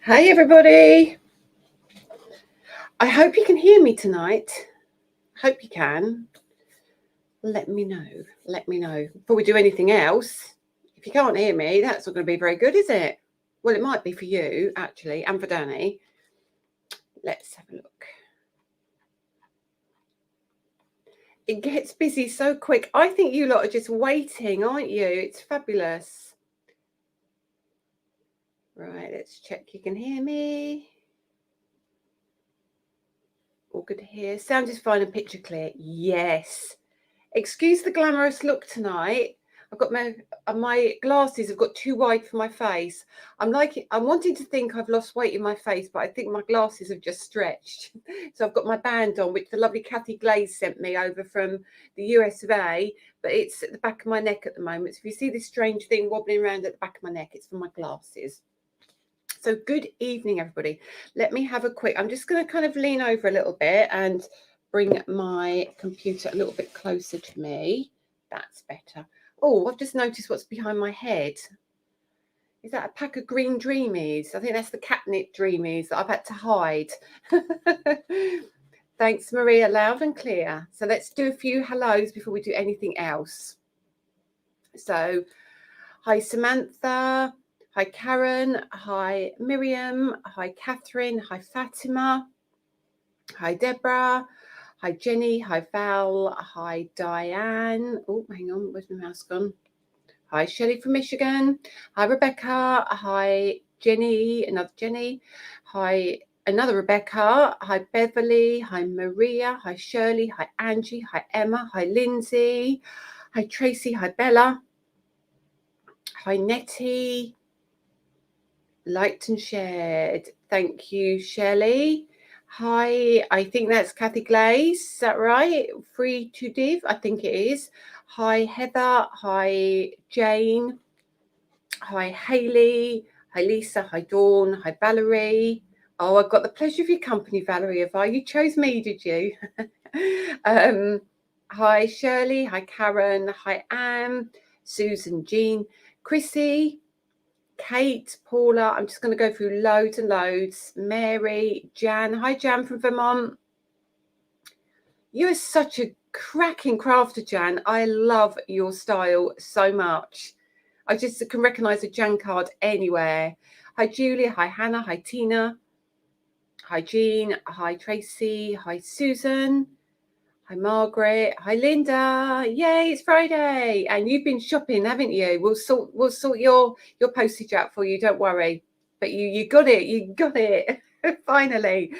Hi everybody. I hope you can hear me tonight. Hope you can. Let me know. Let me know. Before we do anything else, if you can't hear me, that's not going to be very good, is it? Well, it might be for you, actually, and for Danny. Let's have a look. It gets busy so quick. I think you lot are just waiting, aren't you? It's fabulous. Right, let's check you can hear me. All good to hear. Sound is fine and picture clear. Yes. Excuse the glamorous look tonight. I've got my glasses have got too wide for my face. I'm wanting to think I've lost weight in my face, but I think my glasses have just stretched. So I've got my band on, which the lovely Kathy Glaze sent me over from the US of A, but it's at the back of my neck at the moment. So if you see this strange thing wobbling around at the back of my neck, it's for my glasses. So good evening, everybody. Let me have a quick, I'm just going to kind of lean over a little bit and bring my computer a little bit closer to me. That's better. Oh, I've just noticed what's behind my head. Is that a pack of green dreamies? I think that's the catnip dreamies that I've had to hide. Thanks, Maria, loud and clear. So let's do a few hellos before we do anything else. So, hi, Samantha. Hi, Karen. Hi, Miriam. Hi, Catherine. Hi, Fatima. Hi, Deborah. Hi, Jenny. Hi, Val. Hi, Diane. Oh, hang on. Where's my mouse gone? Hi, Shelley from Michigan. Hi, Rebecca. Hi, Jenny. Another Jenny. Hi, another Rebecca. Hi, Beverly. Hi, Maria. Hi, Shirley. Hi, Angie. Hi, Emma. Hi, Lindsay. Hi, Tracy. Hi, Bella. Hi, Nettie. Liked and shared. Thank you, Shelley. Hi, I think that's Kathy Glaze. Is that right? Free to div? I think it is. Hi, Heather. Hi, Jane. Hi, Hayley. Hi, Lisa. Hi, Dawn. Hi, Valerie. Oh, I've got the pleasure of your company, Valerie. You chose me, did you? Hi, Shirley. Hi, Karen. Hi, Anne. Susan, Jean, Chrissy. Kate, Paula, I'm just going to go through loads and loads. Mary, Jan. Hi, Jan from Vermont. You are such a cracking crafter, Jan. I love your style so much. I just can recognise a Jan card anywhere. Hi, Julia. Hi, Hannah. Hi, Tina. Hi, Jean. Hi, Tracy. Hi, Susan. Hi, Margaret. Hi, Linda. Yay, it's Friday. And you've been shopping, haven't you? We'll sort your postage out for you, don't worry. But you got it. You got it. Finally.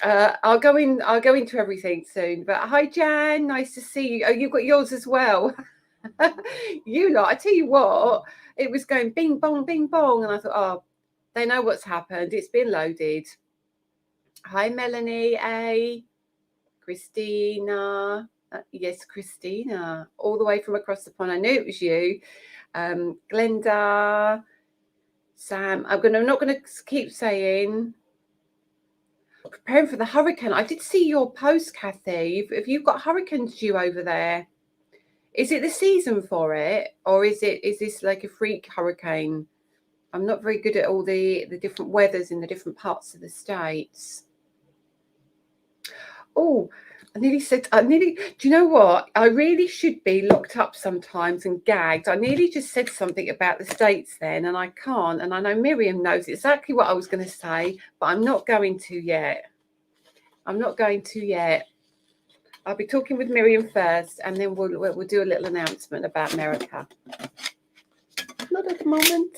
I'll go into everything soon. But hi, Jan. Nice to see you. Oh, you've got yours as well. You lot, I tell you what, it was going bing bong, bing bong. And I thought, oh, they know what's happened. It's been loaded. Hi, Melanie A. Christina, yes, Christina, all the way from across the pond. I knew it was you. Glenda, Sam. I'm not going to keep saying. Preparing for the hurricane. I did see your post, Kathy. Have you got hurricanes due over there? Is it the season for it, or is this like a freak hurricane? I'm not very good at all the different weathers in the different parts of the states. Oh, do you know what? I really should be locked up sometimes and gagged. I nearly just said something about the States then, and I can't. And I know Miriam knows exactly what I was going to say, but I'm not going to yet. I'll be talking with Miriam first, and then we'll do a little announcement about America. Not at the moment.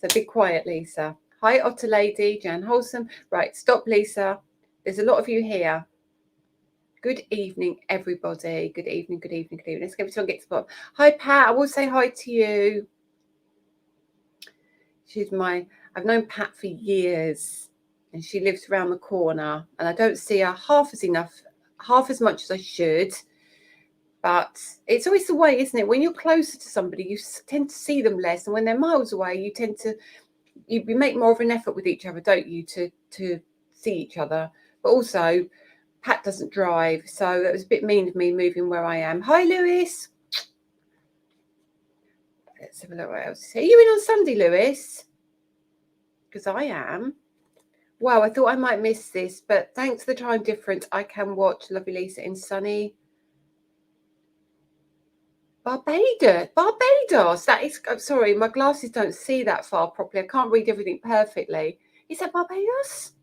So be quiet, Lisa. Hi, Otter Lady, Jan Wholesome. Right, stop, Lisa. There's a lot of you here. Good evening, everybody. Good evening. Let's get to the bottom. Hi, Pat. I will say hi to you. I've known Pat for years, and she lives around the corner, and I don't see her half as much as I should. But it's always the way, isn't it? When you're closer to somebody, you tend to see them less, and when they're miles away, you make more of an effort with each other, don't you, to see each other. But also, Pat doesn't drive, so that was a bit mean of me moving where I am. Hi, Lewis. Let's have a look what else. Are you in on Sunday, Lewis? Because I am. Wow, I thought I might miss this, but thanks to the time difference, I can watch Lovely Lisa in sunny Barbados. Barbados. That is, I'm sorry, my glasses don't see that far properly. I can't read everything perfectly. Is that Barbados?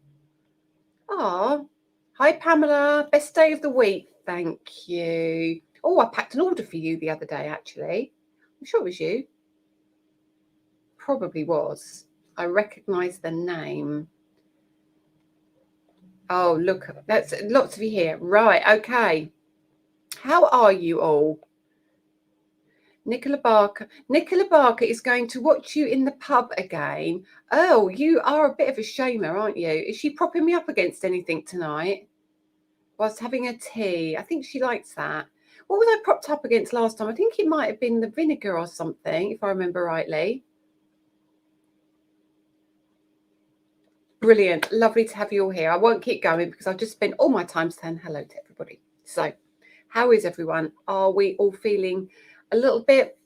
Oh, hi, Pamela. Best day of the week. Thank you. Oh, I packed an order for you the other day, actually. I'm sure it was you. Probably was. I recognise the name. Oh, look, that's lots of you here. Right, okay. How are you all? Nicola Barker. Nicola Barker is going to watch you in the pub again. Oh, you are a bit of a shamer, aren't you? Is she propping me up against anything tonight? Whilst having a tea. I think she likes that. What was I propped up against last time? I think it might have been the vinegar or something, if I remember rightly. Brilliant. Lovely to have you all here. I won't keep going because I've just spent all my time saying hello to everybody. So, how is everyone? Are we all feeling a little bit,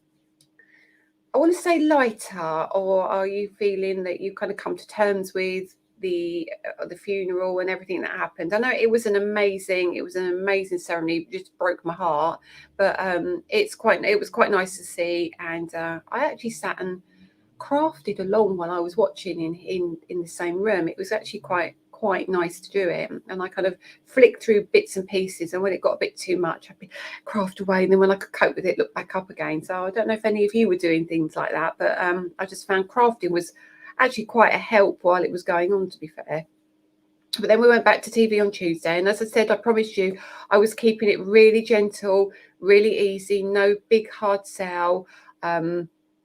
I want to say, lighter, or are you feeling that you've kind of come to terms with the funeral and everything that happened? I know it was an amazing ceremony. It just broke my heart, but it was quite nice to see, and I actually sat and crafted along while I was watching in the same room. It was actually quite nice to do it, and I kind of flicked through bits and pieces, and when it got a bit too much, I'd be craft away, and then when I could cope with it, look back up again. So I don't know if any of you were doing things like that, but I just found crafting was actually quite a help while it was going on, to be fair. But then we went back to TV on Tuesday, and as I said, I promised you I was keeping it really gentle, really easy, no big hard sell.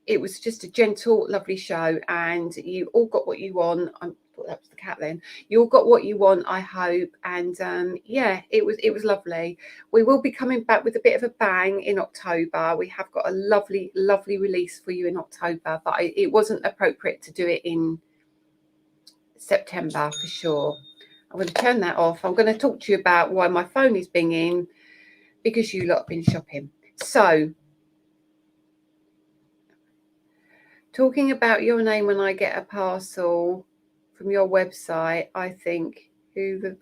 It was just a gentle, lovely show, and you all got what you want. I thought that was the cat then. You all got what you want, I hope. And yeah, it was lovely. We will be coming back with a bit of a bang in October. We have got a lovely release for you in October, but it wasn't appropriate to do it in September for sure. I'm going to turn that off. I'm going to talk to you about why my phone is binging, because you lot have been shopping. So, talking about your name when I get a parcel from your website, I think, who the...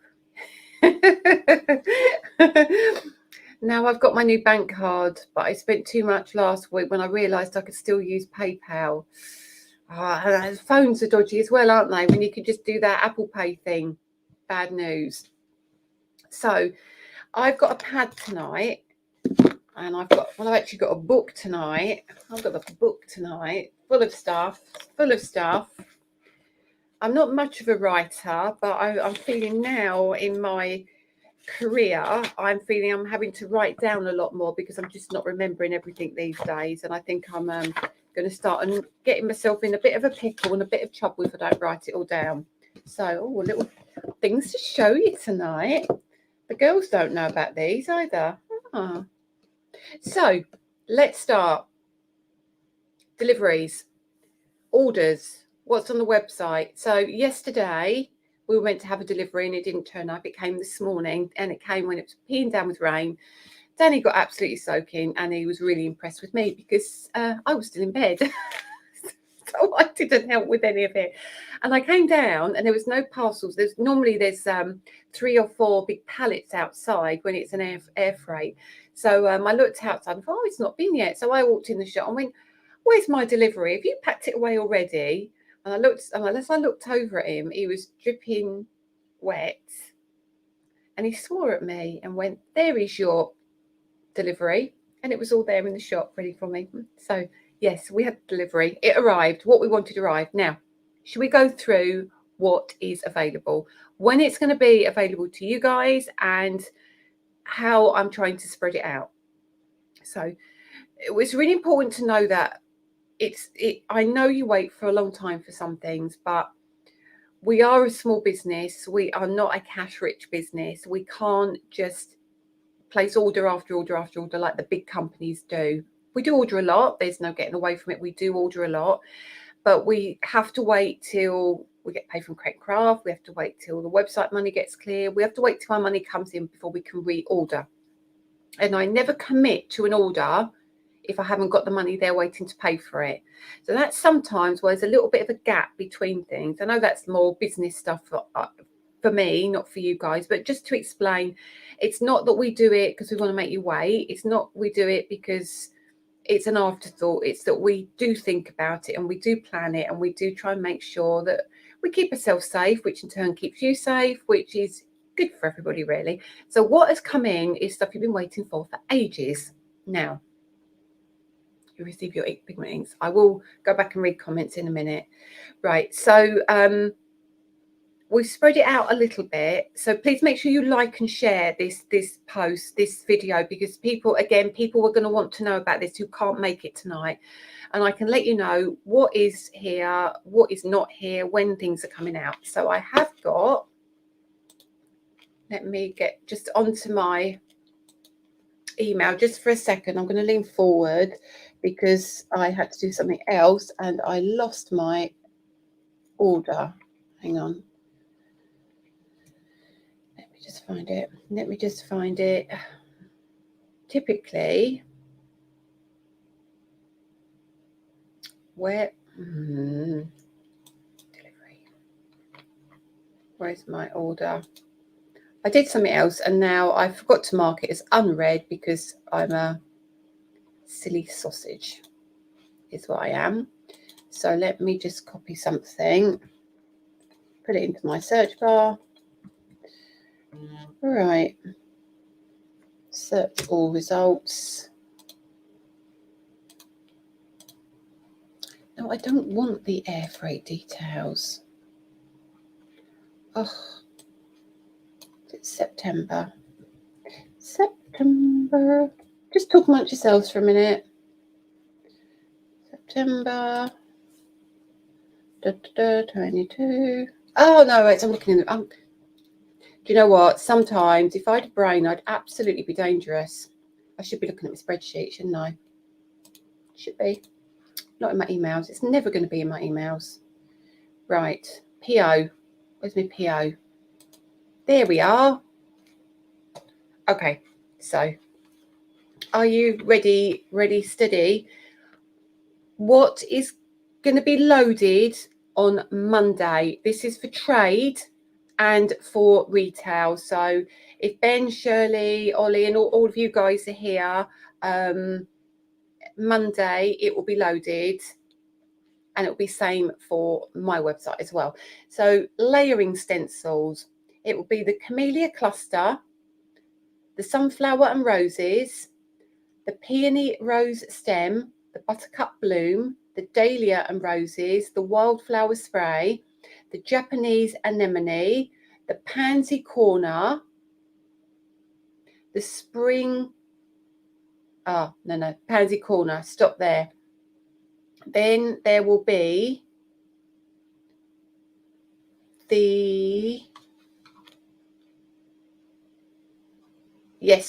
Now I've got my new bank card, but I spent too much last week when I realised I could still use PayPal. Phones are dodgy as well, aren't they? When you can just do that Apple Pay thing. Bad news. So I've got a pad tonight, and I've actually got a book tonight. I've got the book tonight full of stuff. I'm not much of a writer, but I'm feeling now in my career, I'm feeling I'm having to write down a lot more because I'm just not remembering everything these days. And I think I'm going to start and getting myself in a bit of a pickle and a bit of trouble if I don't write it all down. So, little things to show you tonight. The girls don't know about these either. So, let's start. Deliveries, orders, what's on the website. So, yesterday we were meant to have a delivery and it didn't turn up. It came this morning, and it came when it was peeing down with rain. Danny got absolutely soaking, and he was really impressed with me because I was still in bed. So I didn't help with any of it. And I came down and there was no parcels. There's 3 or 4 big pallets outside when it's an air freight. So I looked outside and thought, oh, it's not been yet. So I walked in the shop and went, where's my delivery? Have you packed it away already? And as I looked over at him, he was dripping wet. And he swore at me and went, there is your delivery. And it was all there in the shop ready for me. So yes, we had delivery. It arrived. What we wanted arrived. Now, should we go through what is available, when it's going to be available to you guys, and how I'm trying to spread it out? So it was really important to know that I know you wait for a long time for some things, but we are a small business. We are not a cash-rich business. We can't just place order after order after order like the big companies do. We do order a lot. There's no getting away from it. We do order a lot, but we have to wait till we get paid from Credit Craft. We have to wait till the website money gets clear. We have to wait till our money comes in before we can reorder. And I never commit to an order if I haven't got the money there waiting to pay for it. So that's sometimes where there's a little bit of a gap between things. I know that's more business stuff for me, not for you guys, but just to explain, it's not that we do it because we want to make you wait. It's not we do it because it's an afterthought. It's that we do think about it and we do plan it and we do try and make sure that we keep ourselves safe, which in turn keeps you safe, which is good for everybody, really. So what has come in is stuff you've been waiting for ages. Now, you receive your pigment inks. I will go back and read comments in a minute. Right, so we've spread it out a little bit, so please make sure you like and share this post, this video, because people are going to want to know about this who can't make it tonight, and I can let you know what is here, what is not here, when things are coming out. So I have got, let me get just onto my email just for a second. I'm going to lean forward because I had to do something else and I lost my order. Hang on. Let me just find it. Typically, where delivery? Where's my order? I did something else and now I forgot to mark it as unread because I'm a silly sausage, is what I am. So let me just copy something, put it into my search bar. All right, search all results. No, I don't want the air freight details. Oh, it's September. Just talk amongst yourselves for a minute. September 22. Oh no, wait, I'm looking in the do you know what? Sometimes if I had a brain, I'd absolutely be dangerous. I should be looking at my spreadsheet, shouldn't I? Should be. Not in my emails. It's never going to be in my emails. Right. PO. Where's my PO? There we are. Okay. So, are you ready? Ready, steady? What is going to be loaded on Monday? This is for trade and for retail. So if Ben, Shirley, Ollie and all of you guys are here, Monday it will be loaded and it will be same for my website as well. So layering stencils, it will be the Camellia Cluster, the Sunflower and Roses, the Peony Rose Stem, the Buttercup Bloom, the Dahlia and Roses, the Wildflower Spray, the Japanese Anemone, the Pansy Corner, the Spring, Pansy Corner, stop there. Then there will be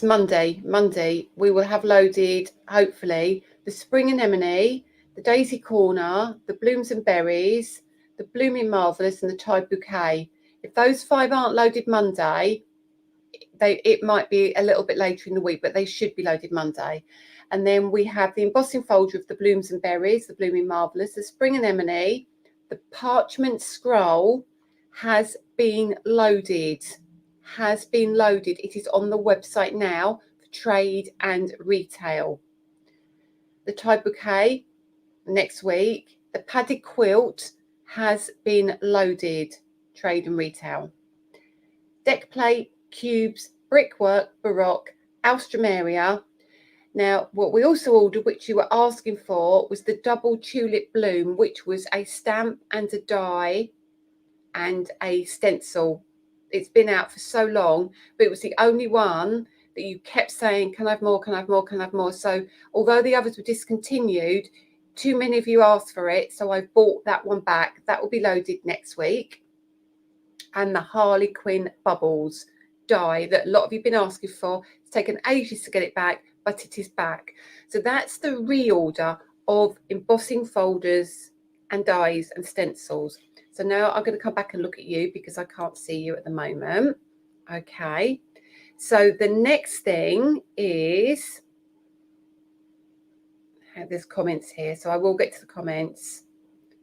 Monday, we will have loaded, hopefully, the Spring Anemone, the Daisy Corner, the Blooms and Berries, the Blooming Marvellous and the Tide Bouquet. If those 5 aren't loaded Monday, it might be a little bit later in the week, but they should be loaded Monday. And then we have the embossing folder of the Blooms and Berries, the Blooming Marvellous, the Spring Anemone, the Parchment Scroll has been loaded. It is on the website now for trade and retail. The Tide Bouquet next week. The Padded Quilt has been loaded, trade and retail. Deck plate, cubes, brickwork, Baroque, Alstroemeria. Now, what we also ordered, which you were asking for, was the Double Tulip Bloom, which was a stamp and a die and a stencil. It's been out for so long, but it was the only one that you kept saying, can I have more, can I have more, can I have more? So although the others were discontinued, too many of you asked for it, so I bought that one back. That will be loaded next week. And the Harley Quinn Bubbles die that a lot of you have been asking for. It's taken ages to get it back, but it is back. So that's the reorder of embossing folders and dies and stencils. So now I'm going to come back and look at you because I can't see you at the moment. Okay. So the next thing is There's comments here, so I will get to the comments.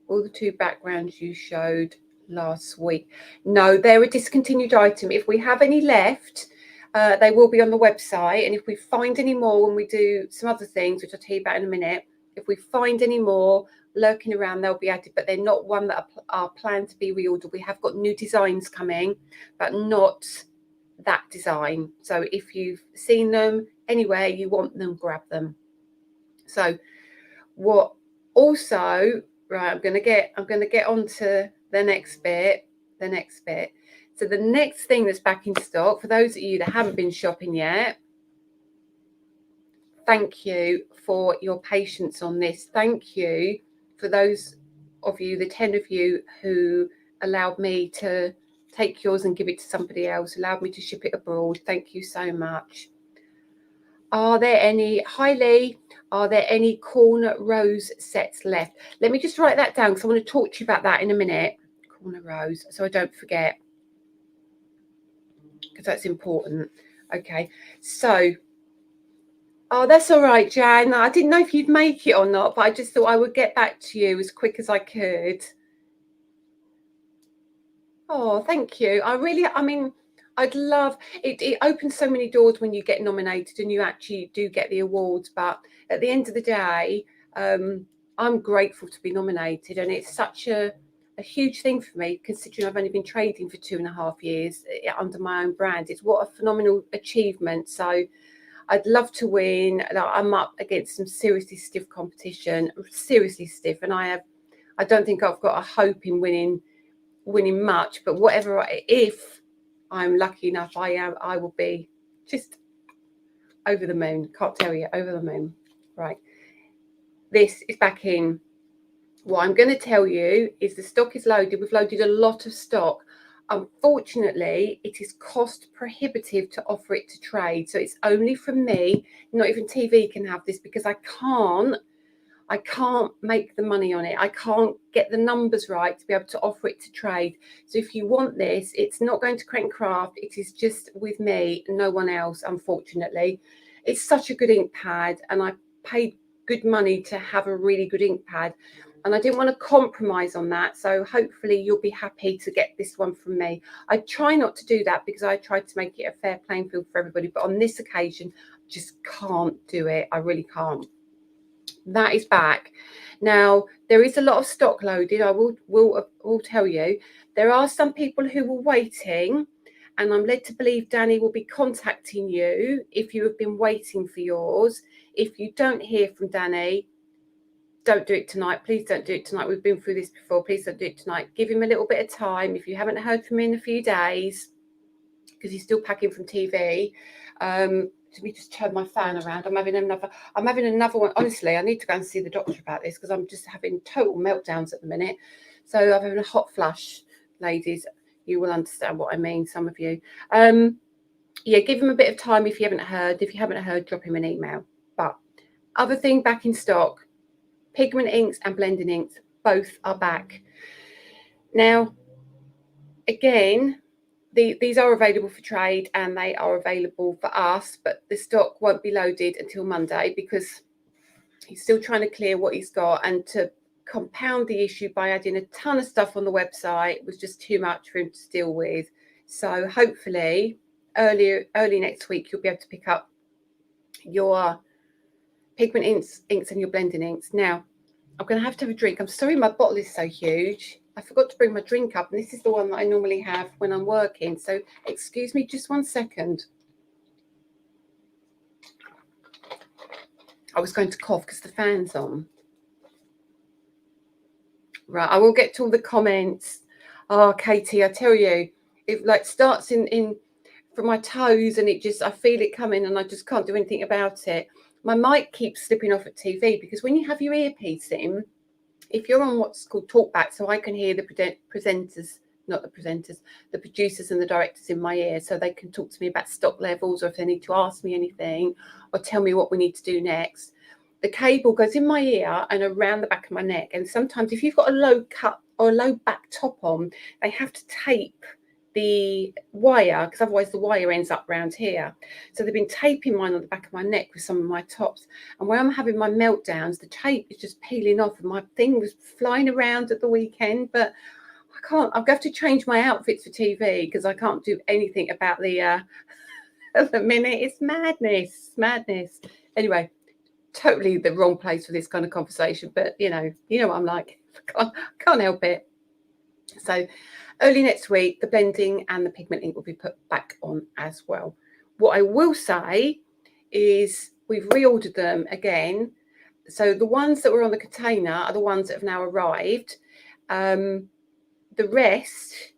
All the 2 backgrounds you showed last week. No, they're a discontinued item. If we have any left, they will be on the website. And if we find any more when we do some other things, which I'll tell you about in a minute, if we find any more lurking around, they'll be added, but they're not one that are planned to be reordered. We have got new designs coming, but not that design. So if you've seen them anywhere, you want them, grab them. So what also, right, I'm going to get on to the next bit. So the next thing that's back in stock, for those of you that haven't been shopping yet, thank you for your patience on this. Thank you for those of you, the 10 of you who allowed me to take yours and give it to somebody else, allowed me to ship it abroad. Thank you so much. Are there any, hi Lee, are there any corner rose sets left? Let me just write that down because I want to talk to you about that in a minute. Corner rose, so I don't forget, because that's important. Okay, so, oh, that's all right, Jan. I didn't know if you'd make it or not, but I just thought I would get back to you as quick as I could. Oh, thank you. I mean, I'd love it. It opens so many doors when you get nominated and you actually do get the awards. But at the end of the day, I'm grateful to be nominated, and it's such a huge thing for me, considering I've only been trading for 2.5 years under my own brand. It's what a phenomenal achievement. So I'd love to win. I'm up against some seriously stiff competition, seriously stiff, and I don't think I've got a hope in winning much, but whatever, if I'm lucky enough, I will be just over the moon. Can't tell you, over the moon. Right, this is back in. What I'm going to tell you is the stock is loaded. We've loaded a lot of stock. Unfortunately, it is cost prohibitive to offer it to trade, so it's only from me. Not even TV can have this, because I can't make the money on it. I can't get the numbers right to be able to offer it to trade. So if you want this, it's not going to Crate & Craft. It is just with me, no one else, unfortunately. It's such a good ink pad, and I paid good money to have a really good ink pad, and I didn't want to compromise on that. So hopefully you'll be happy to get this one from me. I try not to do that because I tried to make it a fair playing field for everybody, but on this occasion, I just can't do it. I really can't. That is back. Now, there is a lot of stock loaded. I will tell you. There are some people who were waiting, and I'm led to believe Danny will be contacting you if you have been waiting for yours. If you don't hear from Danny, don't do it tonight. Please don't do it tonight. We've been through this before. Please don't do it tonight. Give him a little bit of time. If you haven't heard from him in a few days, because he's still packing from TV. Let me just turn my fan around. I'm having another one. Honestly, I need to go and see the doctor about this, because I'm just having total meltdowns at the minute. So I'm having a hot flush, ladies. You will understand what I mean, some of you. Yeah, give him a bit of time if you haven't heard. If you haven't heard, drop him an email. But other thing back in stock, pigment inks and blending inks, both are back. Now, again, these are available for trade, and they are available for us, but the stock won't be loaded until Monday, because he's still trying to clear what he's got, and to compound the issue by adding a ton of stuff on the website was just too much for him to deal with. So hopefully early next week you'll be able to pick up your pigment inks and your blending inks. Now, I'm going to have a drink. I'm sorry my bottle is so huge. I forgot to bring my drink up, and this is the one that I normally have when I'm working. So excuse me just 1 second. I was going to cough because the fan's on. Right, I will get to all the comments. Oh, Katie, I tell you, it like starts in from my toes, and I feel it coming, and I just can't do anything about it. My mic keeps slipping off at TV, because when you have your earpiece in, if you're on what's called talkback, so I can hear the producers and the directors in my ear, so they can talk to me about stock levels, or if they need to ask me anything or tell me what we need to do next. The cable goes in my ear and around the back of my neck, and sometimes if you've got a low cut or a low back top on, they have to tape the wire, because otherwise the wire ends up round here. So they've been taping mine on the back of my neck with some of my tops. And when I'm having my meltdowns, the tape is just peeling off, and my thing was flying around at the weekend. But I can't. I'll have to change my outfits for TV because I can't do anything about the at the minute. It's madness. Anyway, totally the wrong place for this kind of conversation. But you know what I'm like. Can't help it. So early next week, the blending and the pigment ink will be put back on as well. What I will say is we've reordered them again. So the ones that were on the container are the ones that have now arrived. The rest,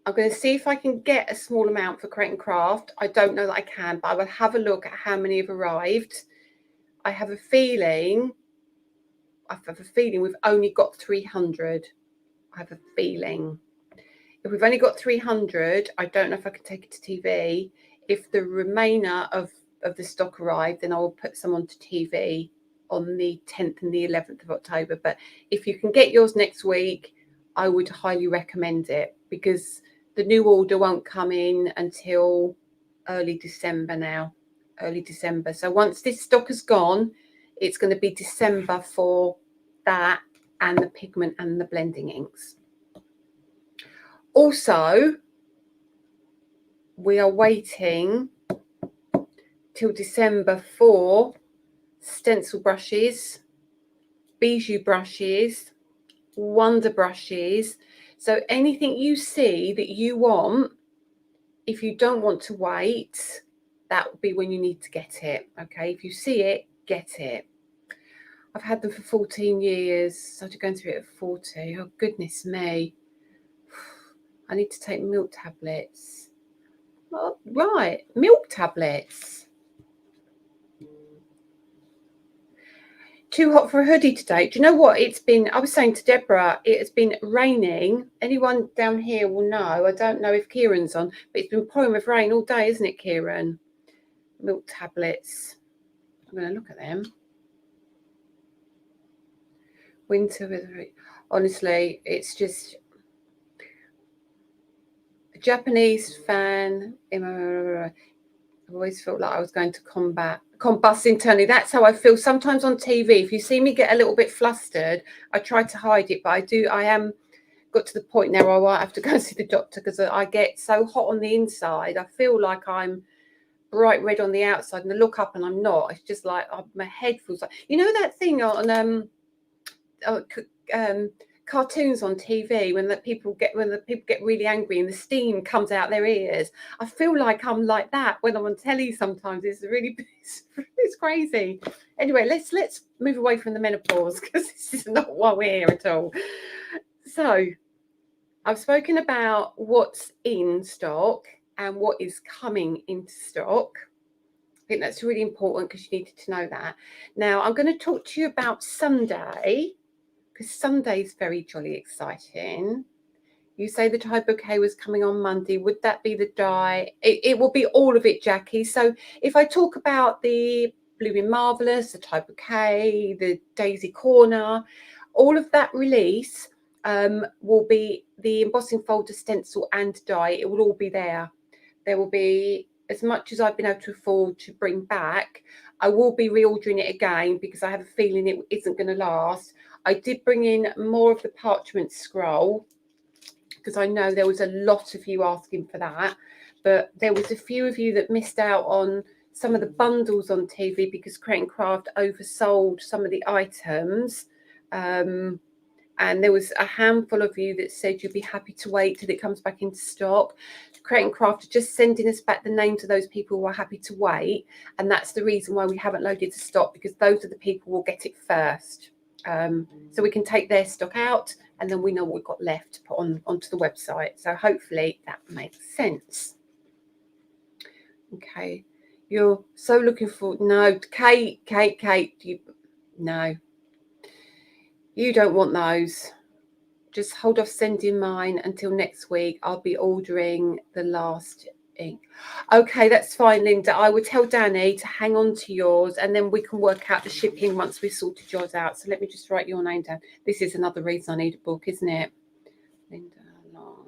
I'm going to see if I can get a small amount for Create and Craft. I don't know that I can, but I will have a look at how many have arrived. I have a feeling we've only got 300. I have a feeling. If we've only got 300, I don't know if I can take it to TV. If the remainder of the stock arrived, then I will put some onto TV on the 10th and the 11th of October. But if you can get yours next week, I would highly recommend it, because the new order won't come in until early December now. Early December. So once this stock has gone, it's going to be December for that and the pigment and the blending inks. Also, we are waiting till December for stencil brushes, bijou brushes, wonder brushes. So anything you see that you want, if you don't want to wait, that will be when you need to get it. Okay, if you see it, get it. I've had them for 14 years. Started going through it at 40. Oh, goodness me. I need to take milk tablets. Oh, right, milk tablets. Too hot for a hoodie today. Do you know what? It's been, I was saying to Deborah, it has been raining. Anyone down here will know. I don't know if Kieran's on, but it's been pouring with rain all day, isn't it, Kieran? Milk tablets. I'm going to look at them. Winter with, honestly, it's just a Japanese fan. I've always felt like I was going to combust internally. That's how I feel sometimes on TV. If you see me get a little bit flustered, I try to hide it, but I am got to the point now where I have to go and see the doctor, because I get so hot on the inside. I feel like I'm bright red on the outside, and I look up and I'm not. It's just like my head feels like, you know, that thing on cartoons on TV when the people get really angry and the steam comes out their ears. I feel like I'm like that when I'm on telly sometimes. It's crazy. Anyway, let's move away from the menopause, because this is not why we're here at all. So I've spoken about what's in stock and what is coming into stock. I think that's really important, because you needed to know that. Now I'm going to talk to you about Sunday, because Sunday's very jolly exciting. You say the Thai bouquet was coming on Monday. Would that be the die? It will be all of it, Jackie. So if I talk about the Blooming Marvellous, the Thai bouquet, the Daisy Corner, all of that release will be the embossing folder, stencil and die. It will all be there. There will be, as much as I've been able to afford to bring back, I will be reordering it again, because I have a feeling it isn't going to last. I did bring in more of the parchment scroll, because I know there was a lot of you asking for that, but there was a few of you that missed out on some of the bundles on TV because Create and Craft oversold some of the items. And there was a handful of you that said you'd be happy to wait till it comes back into stock. Create and Craft are just sending us back the names of those people who are happy to wait, and that's the reason why we haven't loaded the stock, because those are the people who will get it first. So we can take their stock out, and then we know what we've got left to put onto the website. So hopefully that makes sense. Okay, you're so looking forward. No, Kate, no, you don't want those. Just hold off sending mine until next week. I'll be ordering the last ink. Okay, that's fine, Linda. I would tell Danny to hang on to yours, and then we can work out the shipping once we've sorted yours out. So let me just write your name down. This is another reason I need a book, isn't it? Linda Long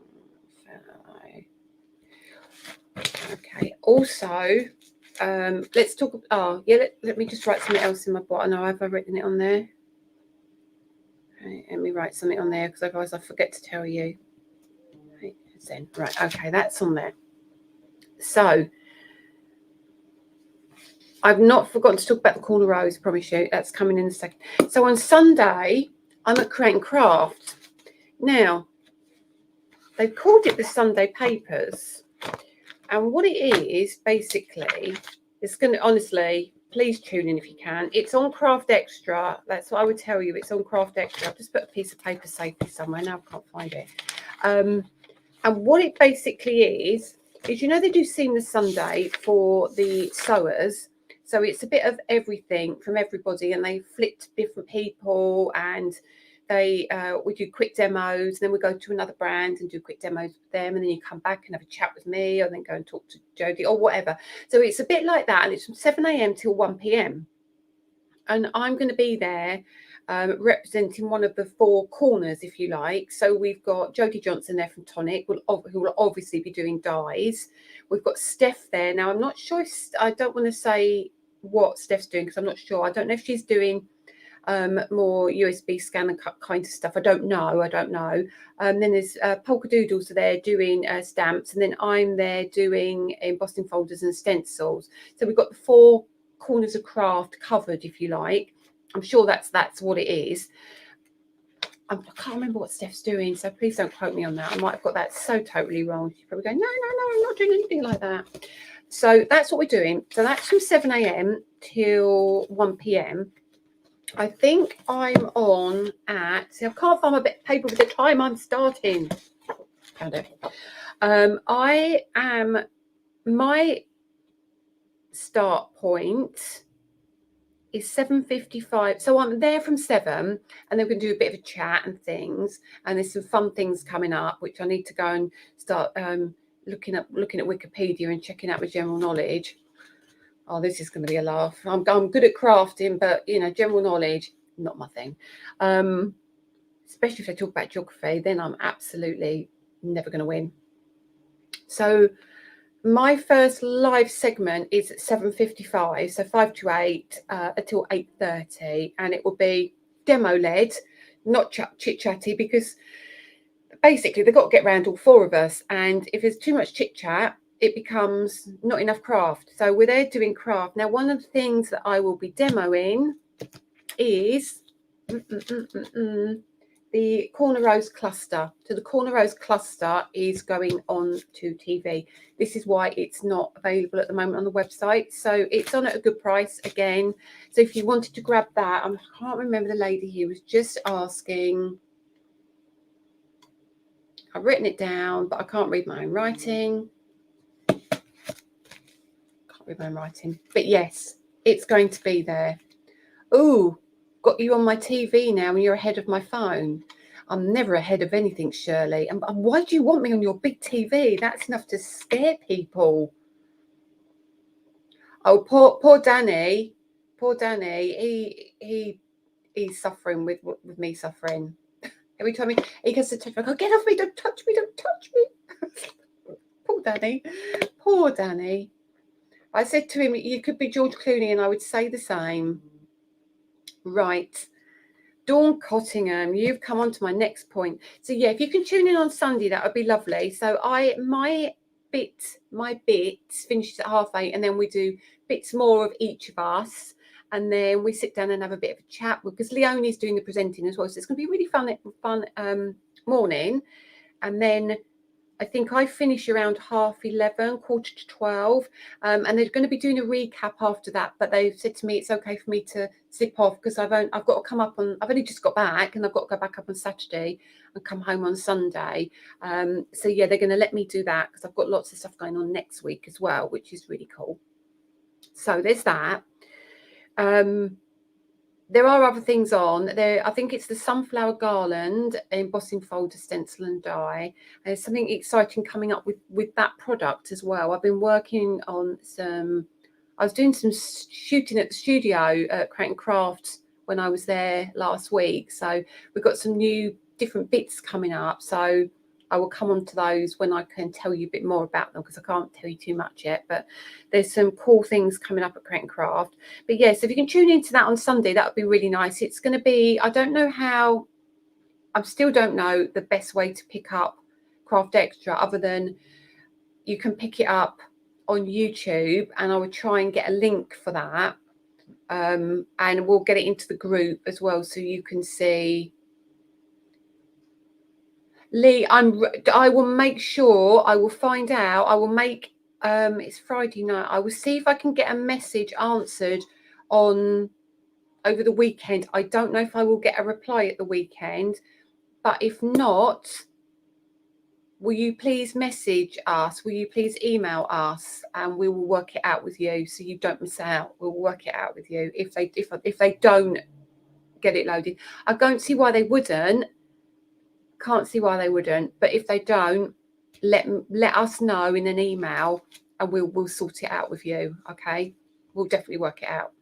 Okay. Also, let's talk. Oh, yeah. Let me just write something else in my book. I know I've written it on there. Right, let me write something on there because otherwise I forget to tell you. Right. Okay, that's on there. So I've not forgotten to talk about the corner rows. I promise you, that's coming in a second. So on Sunday, I'm at Create and Craft. Now, they've called it the Sunday Papers. And what it is, basically, it's going to, honestly, please tune in if you can. It's on Craft Extra. That's what I would tell you. It's on Craft Extra. I've just put a piece of paper safely somewhere. Now I can't find it. And what it basically is, you know, they do Seamless Sunday for the sewers. So it's a bit of everything from everybody, and they flip to different people, and we do quick demos, and then we go to another brand and do quick demos with them, and then you come back and have a chat with me, or then go and talk to Jodie or whatever. So it's a bit like that, and it's from 7 a.m. till 1 p.m. and I'm going to be there representing one of the four corners, if you like. So we've got Jodie Johnson there from Tonic, who will obviously be doing dyes. We've got Steph there. Now, I'm not sure if, I don't want to say what Steph's doing because I'm not sure. I don't know if she's doing more USB scan and cut kind of stuff. I don't know. Then there's Polka Doodles are there doing stamps, and then I'm there doing embossing folders and stencils. So we've got the four corners of craft covered, if you like. I'm sure that's what it is. I can't remember what Steph's doing, so please don't quote me on that. I might have got that so totally wrong. She's probably going, no, I'm not doing anything like that. So that's what we're doing. So that's from 7 a.m. till 1 p.m. I think I'm on at, see, I can't find my bit of paper with the time I'm starting. Found it. My start point is 7:55. So I'm there from 7, and then we can do a bit of a chat and things. And there's some fun things coming up, which I need to go and start looking at Wikipedia and checking out my general knowledge. Oh, this is going to be a laugh. I'm good at crafting, but you know, general knowledge, not my thing. Especially if I talk about geography, then I'm absolutely never going to win. So my first live segment is at 7:55, so 5 to 8 until 8:30, and it will be demo led, not chit chatty, because basically they've got to get around all four of us, and if there's too much chit chat, it becomes not enough craft. So we're there doing craft. Now, one of the things that I will be demoing is the Corner Rose cluster. So the Corner Rose cluster is going on to TV. This is why it's not available at the moment on the website. So it's on at a good price again. So if you wanted to grab that, I can't remember the lady who was just asking. I've written it down, but I can't read my own writing. But yes, it's going to be there. Ooh, got you on my TV now and you're ahead of my phone. I'm never ahead of anything, Shirley. And why do you want me on your big TV? That's enough to scare people. Oh, poor Danny. Poor Danny. He's suffering with me suffering. Every time he gets to touch me, I go, get off me, don't touch me. Poor Danny. I said to him, you could be George Clooney, and I would say the same. Right. Dawn Cottingham, you've come on to my next point. So yeah, if you can tune in on Sunday, that would be lovely. So my bit finishes at 8:30, and then we do bits more of each of us, and then we sit down and have a bit of a chat, because Leonie's doing the presenting as well. So it's going to be a really fun morning. And then I think I finish around 11:30, 11:45, and they're going to be doing a recap after that. But they've said to me it's okay for me to zip off, because I've got to come up on. I've only just got back, and I've got to go back up on Saturday and come home on Sunday. So yeah, they're going to let me do that, because I've got lots of stuff going on next week as well, which is really cool. So there's that. There are other things on there. I think it's the sunflower garland, embossing folder, stencil and die. And there's something exciting coming up with that product as well. I've been working on I was doing some shooting at the studio at Create and Craft when I was there last week. So we've got some new different bits coming up. So I will come on to those when I can tell you a bit more about them, because I can't tell you too much yet. But there's some cool things coming up at Create and Craft. But yes, if you can tune into that on Sunday, that would be really nice. It's going to be, I don't know how, I still don't know the best way to pick up Craft Extra, other than you can pick it up on YouTube, and I would try and get a link for that. And we'll get it into the group as well, so you can see. Lee, I will make sure, I will find out, I will make, it's Friday night, I will see if I can get a message answered over the weekend. I don't know if I will get a reply at the weekend, but if not, will you please message us? Will you please email us, and we will work it out with you so you don't miss out. We'll work it out with you if they don't get it loaded. I don't see why they wouldn't. Can't see why they wouldn't. But if they don't, let us know in an email, and we'll sort it out with you. Okay, we'll definitely work it out.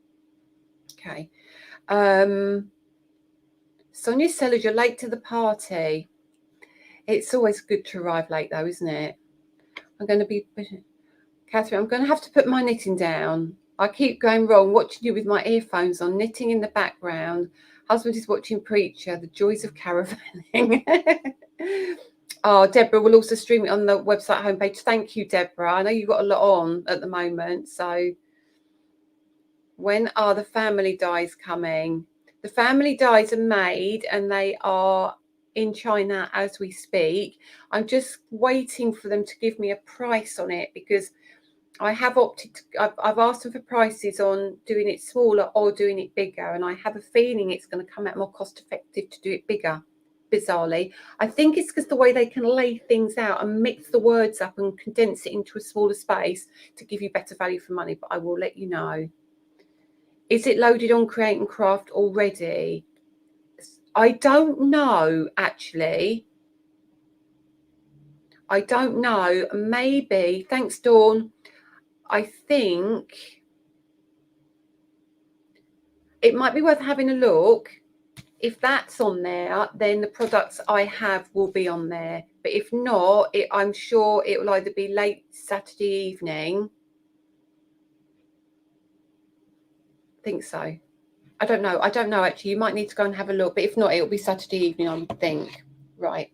Okay. Sonia Sellers, you're late to the party. It's always good to arrive late, though, isn't it? I'm going to be, Catherine, I'm going to have to put my knitting down. I keep going wrong, watching you with my earphones on, knitting in the background. Husband is watching Preacher, the joys of caravanning. Oh, Deborah will also stream it on the website homepage. Thank you, Deborah. I know you've got a lot on at the moment. So when are the family dyes coming? The family dyes are made, and they are in China as we speak. I'm just waiting for them to give me a price on it, because I have opted I've asked them for prices on doing it smaller or doing it bigger, and I have a feeling it's going to come out more cost effective to do it bigger, bizarrely. I think it's because the way they can lay things out and mix the words up and condense it into a smaller space to give you better value for money, but I will let you know. Is it loaded on Create and Craft already? I don't know, actually. I don't know. Maybe. Thanks, Dawn. I think it might be worth having a look. If that's on there, then the products I have will be on there. But if not, I'm sure it will either be late Saturday evening. I think so. I don't know. Actually. You might need to go and have a look. But if not, it'll be Saturday evening, I would think. Right.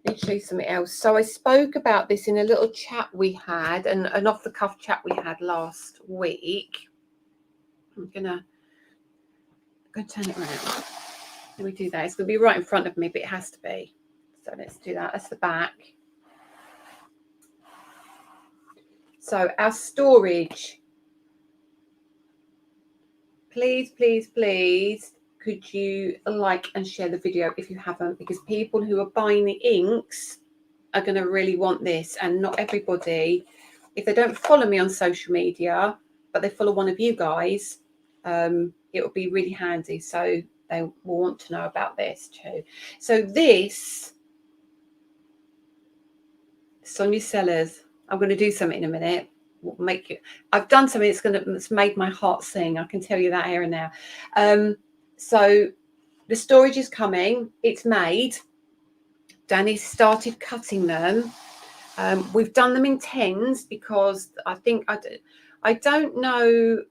Let me show you something else. So I spoke about this in a little chat we had, an off-the-cuff chat we had last week. I'm gonna turn it around. Let me do that. It's going to be right in front of me, but it has to be. So let's do that. That's the back. So our storage. Please, please, please, could you like and share the video if you haven't, because people who are buying the inks are going to really want this, and not everybody, if they don't follow me on social media, but they follow one of you guys, it will be really handy. So they will want to know about this too. So this, Sonia Sellers, I'm going to do something in a minute. Make you, I've done something that's made my heart sing. I can tell you that here and now. So the storage is coming. It's made. Danny started cutting them. We've done them in tens because I think I don't know.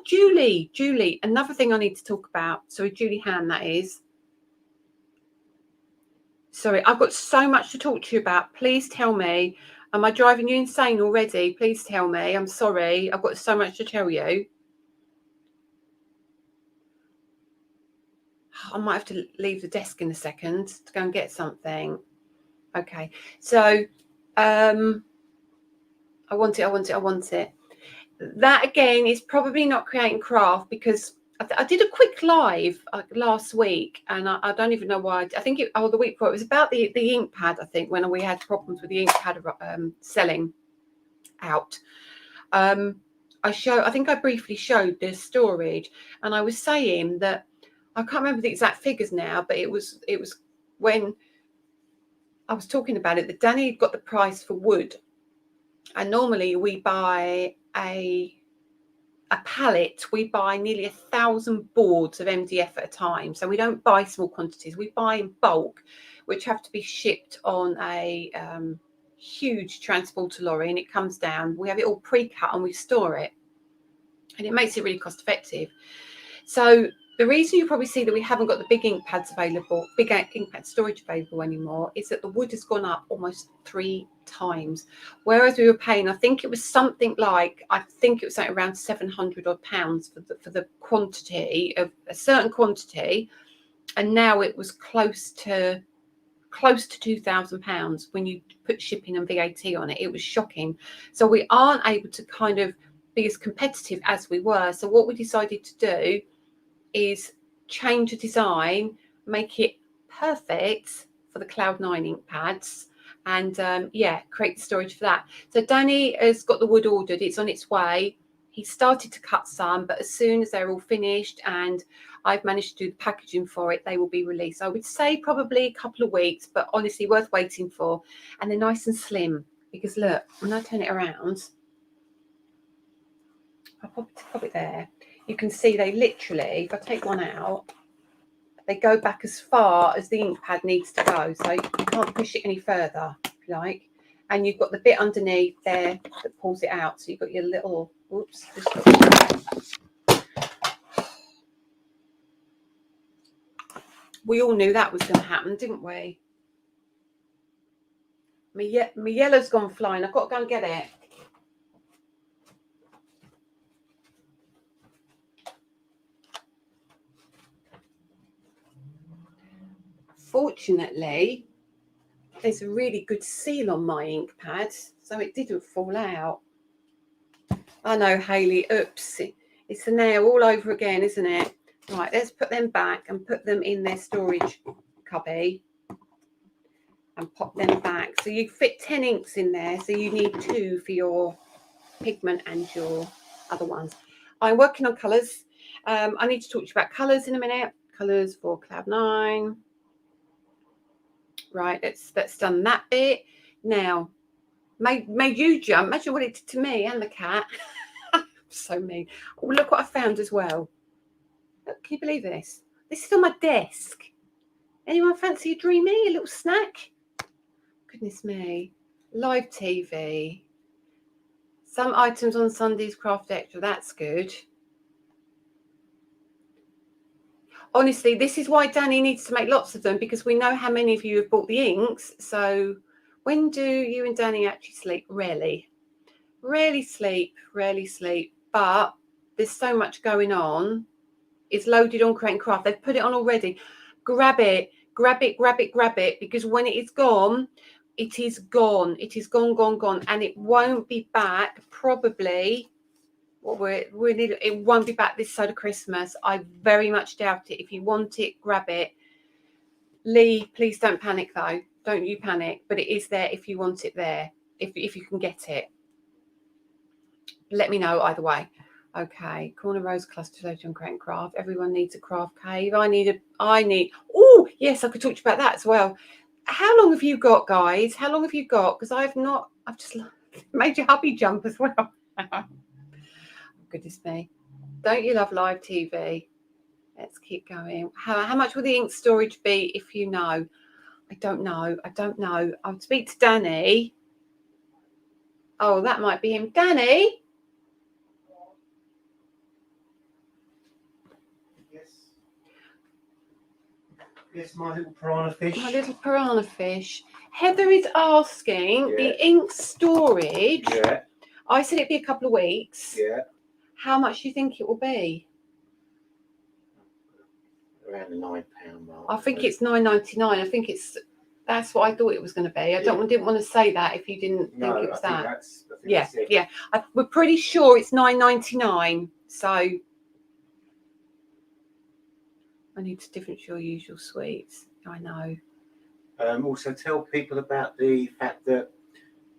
Julie. Another thing I need to talk about. Sorry, Julie Han, that is. Sorry, I've got so much to talk to you about. Please tell me. Am I driving you insane already? Please tell me. I'm sorry. I've got so much to tell you. I might have to leave the desk in a second to go and get something. Okay. So I want it. That again is probably not Create and Craft, because I did a quick live last week, and I don't even know why. I think the week before, it was about the ink pad. I think when we had problems with the ink pad selling out. I think I briefly showed the storage, and I was saying that I can't remember the exact figures now, but it was when I was talking about it that Danny had got the price for wood, and normally we buy a pallet, we buy nearly 1,000 boards of MDF at a time. So we don't buy small quantities, we buy in bulk. which have to be shipped on a huge transporter lorry, and it comes down. We have it all pre-cut and we store it, and it makes it really cost effective. So the reason you probably see that we haven't got the big ink pads available, big ink pad storage available anymore, is that the wood has gone up almost 3 times. Whereas we were paying, I think it was something like, around 700 odd pounds for the quantity of a certain quantity, and now it was close to £2,000 when you put shipping and VAT on it. It was shocking. So we aren't able to kind of be as competitive as we were. So what we decided to do is change the design, make it perfect for the Cloud9 ink pads, and create the storage for that. So Danny has got the wood ordered, it's on its way. He started to cut some, but as soon as they're all finished and I've managed to do the packaging for it, they will be released. I would say probably a couple of weeks, but honestly worth waiting for. And they're nice and slim, because look, when I turn it around, I'll pop it there. You can see they literally, if I take one out, they go back as far as the ink pad needs to go. So you can't push it any further, if you like. And you've got the bit underneath there that pulls it out. So you've got your little, whoops. We all knew that was going to happen, didn't we? My yellow's gone flying. I've got to go and get it. Fortunately, there's a really good seal on my ink pad, so it didn't fall out. I know, Hayley, oops, it's the nail all over again, isn't it? Right, let's put them back and put them in their storage cubby and pop them back. So you fit 10 inks in there, so you need 2 for your pigment and your other ones. I'm working on colours. I need to talk to you about colours in a minute. Colours for Cloud9. Right, that's done that bit. Now, made you jump. Imagine what it did to me and the cat. So mean. Oh, look what I found as well. Look, can you believe this? This is on my desk. Anyone fancy a dreamy? A little snack? Goodness me. Live TV. Some items on Sunday's Craft Extra. That's good. Honestly, this is why Danny needs to make lots of them, because we know how many of you have bought the inks. So when do you and Danny actually sleep? Rarely. Rarely sleep. But there's so much going on. It's loaded on Create and Craft. They've put it on already. Grab it, because when it is gone, it is gone. It is gone, and it won't be back probably. It won't be back this side of Christmas. I very much doubt it. If you want it, grab it. Lee, please don't panic though. Don't you panic. But it is there if you want it there. If you can get it. Let me know either way. Okay, corner rose cluster loaded on Create and Craft. Everyone needs a craft cave. Oh yes, I could talk to you about that as well. How long have you got, guys? How long have you got? Because I've just made your hubby jump as well. Goodness me. Don't you love live TV? Let's keep going. How much will the ink storage be if you know? I don't know. I'll speak to Danny. Oh, that might be him. Danny? Yes, my little piranha fish. My little piranha fish. Heather is asking the ink storage. Yeah. I said it'd be a couple of weeks. Yeah. How much do you think it will be? Around the £9 mark. I think it's £9.99. That's what I thought it was going to be. I didn't want to say that if you didn't think it was that. Yeah. We're pretty sure it's £9.99. So I need to different your usual sweets. I know. Also tell people about the fact that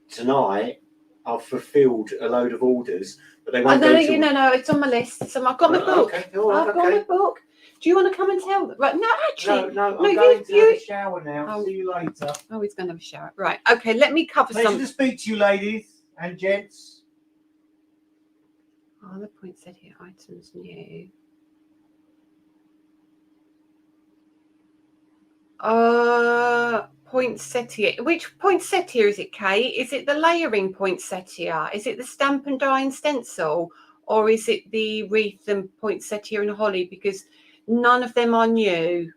tonight I've fulfilled a load of orders, but they won't No, it's on my list. So I've got my book. Okay, all right, I've got my book. Do you want to come and tell them? Right, no, actually. No, I'm going to have a shower now. See you later. Oh, he's going to have a shower. Right, okay, let me cover some. Pleasure to speak to you, ladies and gents. Oh, the point said here, items new. Poinsettia. Which poinsettia is it, Kate? Is it the layering poinsettia? Is it the Stamp and Die and Stencil? Or is it the wreath and poinsettia and holly? Because none of them are new.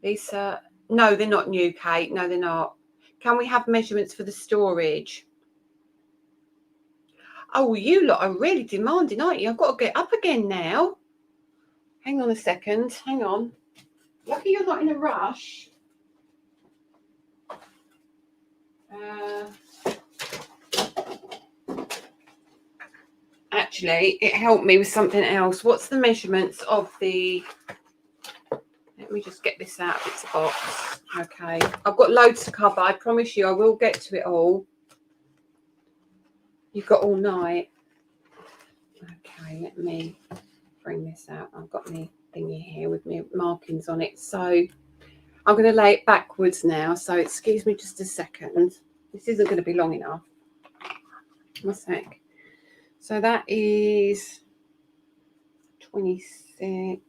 Lisa, no, they're not new, Kate. No, they're not. Can we have measurements for the storage? Oh, you lot are really demanding, aren't you? I've got to get up again now. Hang on a second. Hang on. Lucky you're not in a rush. Actually, it helped me with something else. What's the measurements of the... Let me just get this out of its box. Okay. I've got loads to cover. I promise you I will get to it all. You've got all night. Okay, let me bring this out. I've got my thingy here with my markings on it. So I'm going to lay it backwards now. So excuse me just a second. This isn't going to be long enough. One sec. So that is 26.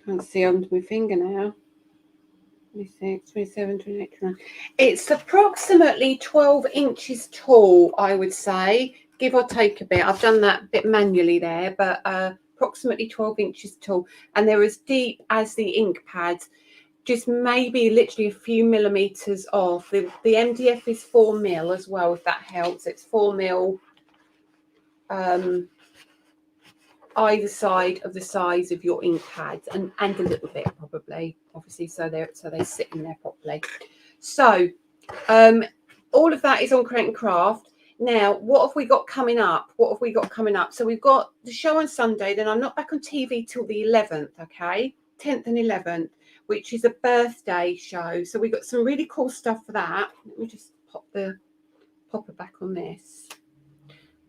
Can't see under my finger now. 26, 27, 28, 29. It's approximately 12 inches tall, I would say, give or take a bit. I've done that bit manually there, but approximately 12 inches tall. And they're as deep as the ink pads, just maybe literally a few millimeters off. The MDF is 4mm as well, if that helps. It's 4mm either side of the size of your ink pads, and a little bit probably, obviously, so they sit in there properly. So all of that is on Create and Craft. Now, what have we got coming up? So we've got the show on Sunday, then I'm not back on TV till the 11th, okay? 10th and 11th, which is a birthday show. So we've got some really cool stuff for that. Let me just pop the popper back on this,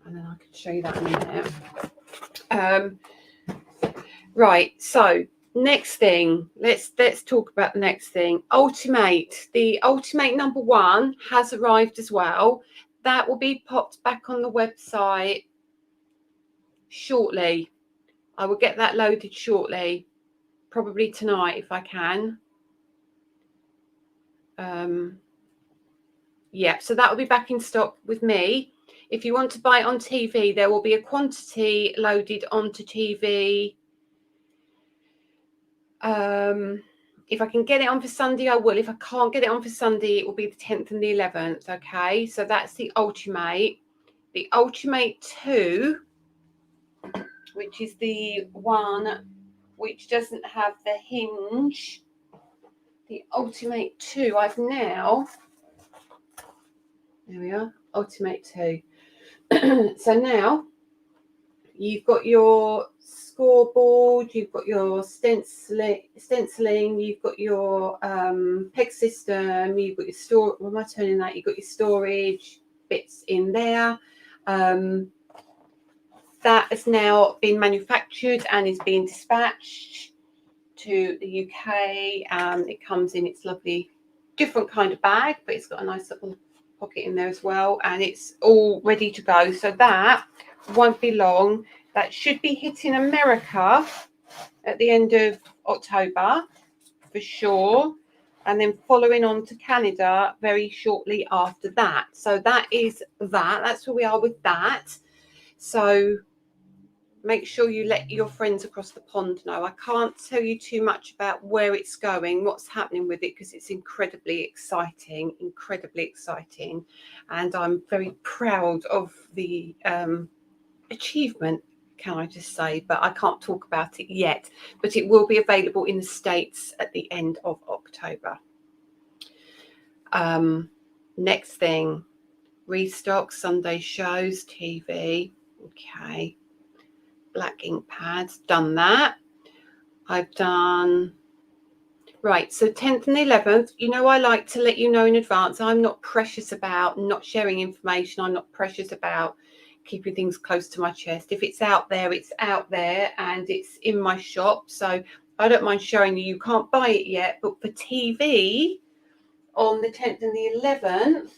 and then I can show you that in a minute. Right, so next thing, let's talk about the next thing. Ultimate. The Ultimate #1 has arrived as well. That will be popped back on the website shortly. I will get that loaded shortly, probably tonight if I can. Yeah, so that will be back in stock with me. If you want to buy it on TV, there will be a quantity loaded onto TV. If I can get it on for Sunday, I will. If I can't get it on for Sunday, it will be the 10th and the 11th. Okay, so that's the Ultimate. The Ultimate 2, which is the one which doesn't have the hinge. The Ultimate 2, I've now... There we are, Ultimate 2. So now you've got your scoreboard, you've got your stenciling, you've got your peg system, you've got your store. What am I turning that? You've got your storage bits in there. That has now been manufactured and is being dispatched to the UK. It comes in its lovely different kind of bag, but it's got a nice little pocket in there as well, and it's all ready to go. So that won't be long. That should be hitting America at the end of October for sure, and then following on to Canada very shortly after that. So that's where we are with that. So make sure you let your friends across the pond know. I can't tell you too much about where it's going, what's happening with it, because it's incredibly exciting, and I'm very proud of the achievement, can I just say, but I can't talk about it yet. But it will be available in the States at the end of October. Next thing, restock Sunday shows, TV. Okay. Black ink pads, done that. I've done... Right, so 10th and 11th, you know, I like to let you know in advance. I'm not precious about not sharing information. I'm not precious about keeping things close to my chest. If it's out there, it's out there, and it's in my shop. So I don't mind showing you. You can't buy it yet, but for TV on the 10th and the 11th,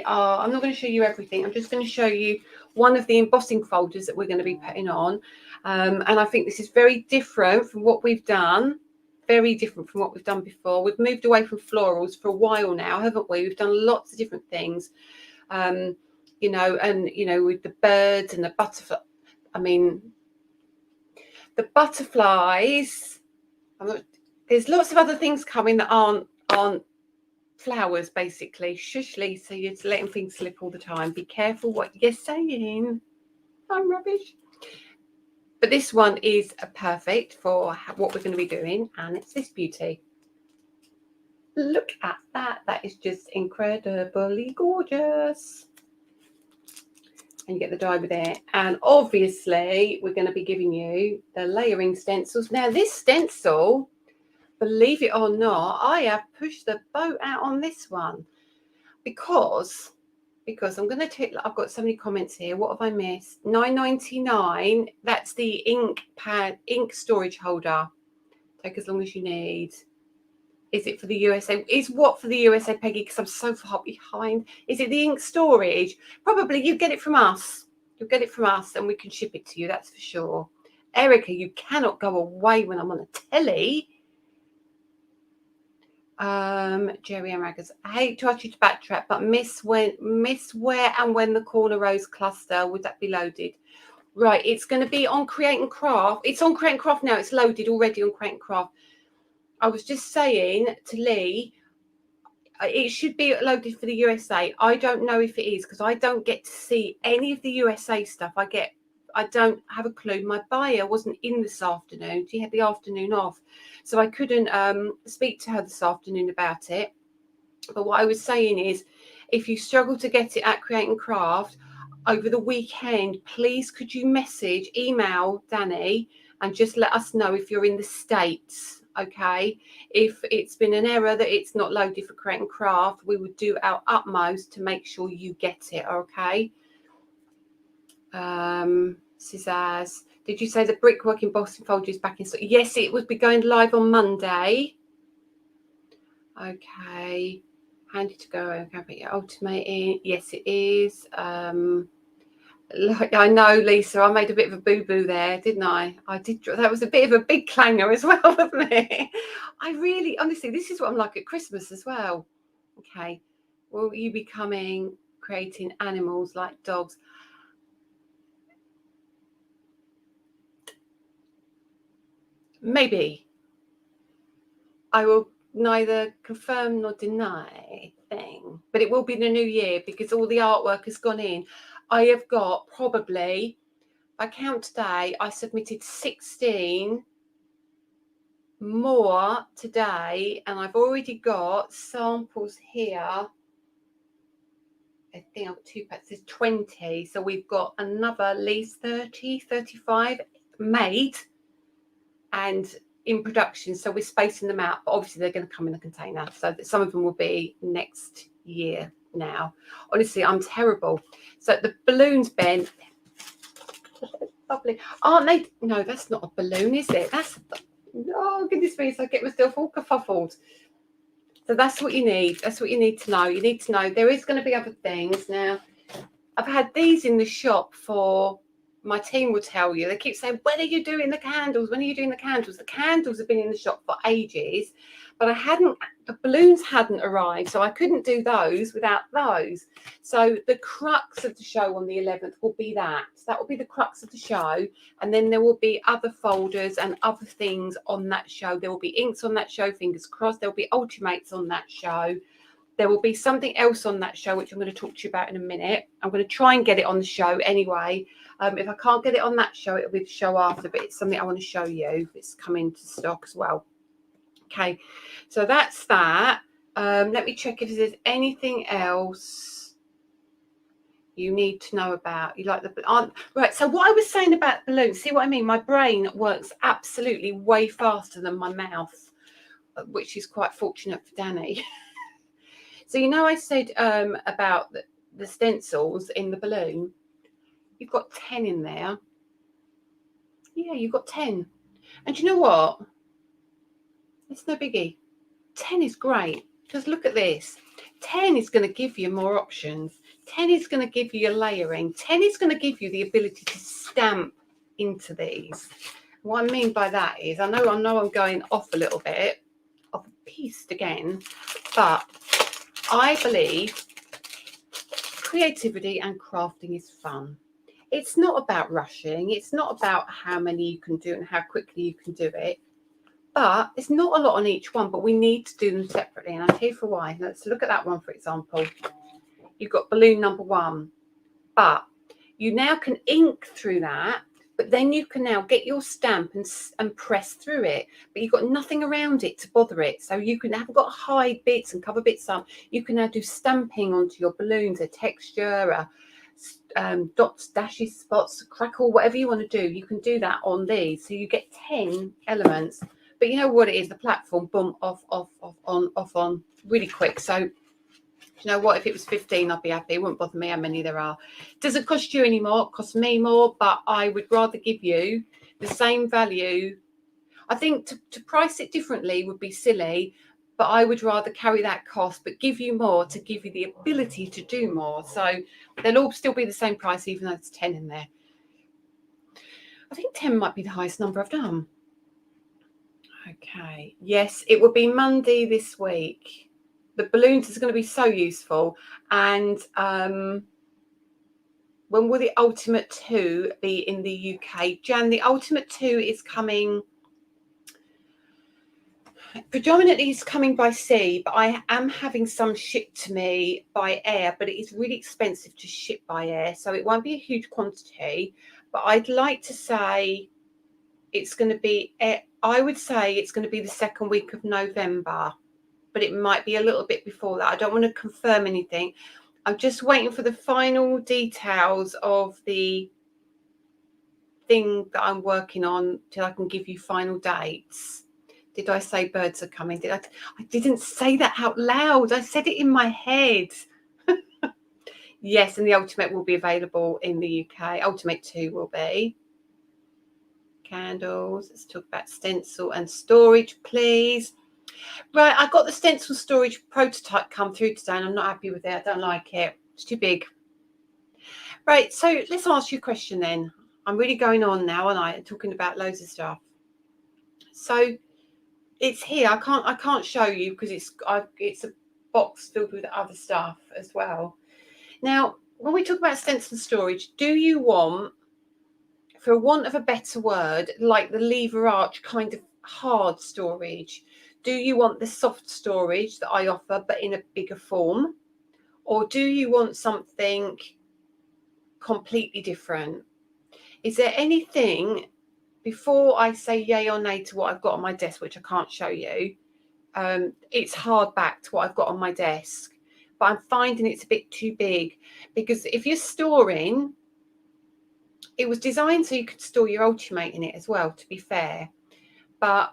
I'm not going to show you everything. I'm just going to show you one of the embossing folders that we're going to be putting on. And I think this is very different from what we've done. Very different from what we've done before. We've moved away from florals for a while now, haven't we? We've done lots of different things, you know, and, you know, with the birds and the butterfly. I mean, the butterflies, there's lots of other things coming that aren't flowers, basically. Shush, Lisa, you're just letting things slip all the time. Be careful what you're saying. I'm rubbish. But this one is perfect for what we're going to be doing, and it's this beauty. Look at that. That is just incredibly gorgeous. And you get the die with it. And obviously, we're going to be giving you the layering stencils. Now, this stencil, believe it or not, I have pushed the boat out on this one because I'm going to take, I've got so many comments here. What have I missed? $9.99. That's the ink storage holder. Take as long as you need. Is it for the USA? Is what for the USA, Peggy? Because I'm so far behind. Is it the ink storage? Probably. You get it from us. You'll get it from us and we can ship it to you. That's for sure. Erica, you cannot go away when I'm on the telly. Jerry and Raggers, I hate to ask you to backtrack, but miss where and when the corner rose cluster, would that be loaded? Right, it's going to be on Create and Craft. It's on Create and Craft now. It's loaded already on Create and Craft. I was just saying to Lee, it should be loaded for the USA. I don't know if it is because I don't get to see any of the USA stuff. I don't have a clue. My buyer wasn't in this afternoon. She had the afternoon off. So I couldn't speak to her this afternoon about it. But what I was saying is, if you struggle to get it at Create and Craft over the weekend, please could you email Danny and just let us know if you're in the States, okay? If it's been an error that it's not loaded for Create and Craft, we would do our utmost to make sure you get it, okay? Scissors, did you say the brickwork embossing folder is back in stock? Yes, it would be going live on Monday. Okay, handy to go. Okay, ultimating. Yes, it is. Like I know, Lisa, I made a bit of a boo-boo there, didn't I? I did. That was a bit of a big clanger as well, wasn't it? I really, honestly, this is what I'm like at Christmas as well. Okay, will you be creating animals like dogs? Maybe. I will neither confirm nor deny thing, but it will be the new year because all the artwork has gone in. I have got probably, if I count today, I submitted 16 more today, and I've already got samples here. I think I've got 2 packs. There's 20, so we've got another at least 30, 35 made and in production, so we're spacing them out, but obviously they're going to come in a container, so that some of them will be next year now. Honestly, I'm terrible. So the balloons, Ben, lovely, aren't they? No, that's not a balloon, is it? That's, oh goodness me, so I get myself all kerfuffled. So that's what you need. That's what you need to know. You need to know there is going to be other things. Now, I've had these in the shop for, my team will tell you, they keep saying, when are you doing the candles? When are you doing the candles? The candles have been in the shop for ages, but the balloons hadn't arrived, so I couldn't do those without those. So the crux of the show on the 11th will be that. That will be the crux of the show, and then there will be other folders and other things on that show. There will be inks on that show, fingers crossed. There will be ultimates on that show. There will be something else on that show, which I'm going to talk to you about in a minute. I'm going to try and get it on the show anyway. If I can't get it on that show, it'll be the show after, but it's something I want to show you. It's coming to stock as well. Okay, so that's that. Let me check if there's anything else you need to know about. You like the right? So what I was saying about balloons, see what I mean? My brain works absolutely way faster than my mouth, which is quite fortunate for Danny. So you know, I said about the stencils in the balloon. You've got 10 in there. Yeah, you've got 10. And you know what? It's no biggie. 10 is great. Just look at this. 10 is going to give you more options. 10 is going to give you your layering. 10 is going to give you the ability to stamp into these. What I mean by that is, I know I'm going off a little bit, off piste again, but I believe creativity and crafting is fun. It's not about rushing. It's not about how many you can do and how quickly you can do it. But it's not a lot on each one, but we need to do them separately. And I'll tell you for why. Let's look at that one, for example. You've got balloon number 1, but you now can ink through that, but then you can now get your stamp and press through it, but you've got nothing around it to bother it. So you can have got to hide bits and cover bits up. You can now do stamping onto your balloons, a texture, dots, dashes, spots, crackle, whatever you want to do. You can do that on these. So you get 10 elements. But you know what it is, the platform, boom, off, on, really quick. So, you know what, if it was 15, I'd be happy. It wouldn't bother me how many there are. It doesn't cost you any more, it costs me more, but I would rather give you the same value. I think to price it differently would be silly, but I would rather carry that cost, but give you more to give you the ability to do more. So they'll all still be the same price, even though there's 10 in there. I think 10 might be the highest number I've done. Okay, yes, it will be Monday this week. The balloons is going to be so useful. And when will the Ultimate 2 be in the UK? Jan, the Ultimate 2 is coming, predominantly it's coming by sea, but I am having some shipped to me by air, but it is really expensive to ship by air, so it won't be a huge quantity. But I'd like to say it's going to be, I would say it's going to be the second week of November, but it might be a little bit before that. I don't want to confirm anything. I'm just waiting for the final details of the thing that I'm working on till I can give you final dates. Did I say birds are coming? I didn't say that out loud. I said it in my head. Yes, and the Ultimate will be available in the UK. Ultimate 2 will be. Candles. Let's talk about stencil and storage, please. Right, I got the stencil storage prototype come through today and I'm not happy with it. I don't like it. It's too big. Right, so let's ask you a question then. I'm really going on now, and I'm talking about loads of stuff. So it's here. I can't show you because it's a box filled with other stuff as well. Now, when we talk about stencil storage, do you want, for want of a better word, like the lever arch kind of hard storage? Do you want the soft storage that I offer but in a bigger form? Or do you want something completely different? Is there anything, before I say yay or nay to what I've got on my desk, which I can't show you, it's hard back to what I've got on my desk, but I'm finding it's a bit too big, because if you're storing, it was designed so you could store your Ultimate in it as well, to be fair, but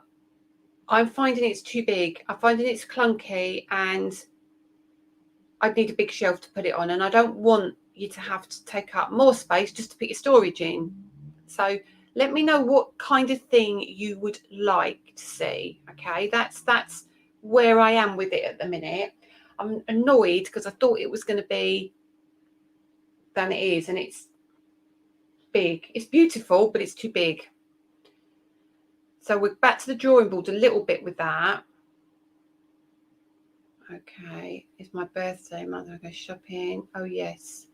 I'm finding it's too big. I'm finding it's clunky, and I'd need a big shelf to put it on, and I don't want you to have to take up more space just to put your storage in. So let me know what kind of thing you would like to see. Okay, that's where I am with it at the minute. I'm annoyed because I thought it was going to be than it is, and it's big. It's beautiful, but it's too big. So we're back to the drawing board a little bit with that. Okay, it's my birthday month. I go shopping. Oh yes,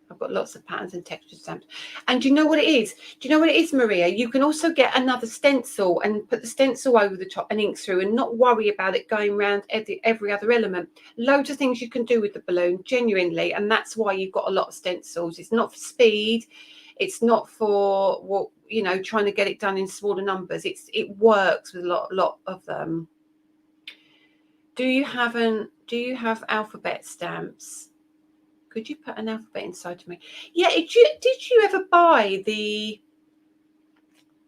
I've got lots of patterns and texture stamps. And do you know what it is? Do you know what it is, Maria? You can also get another stencil and put the stencil over the top and ink through, and not worry about it going around every other element. Loads of things you can do with the balloon, genuinely, and that's why you've got a lot of stencils. It's not for speed. It's not for what, you know, trying to get it done in smaller numbers. It works with a lot of them. Do you have alphabet stamps? Could you put an alphabet inside of me? Yeah, did you ever buy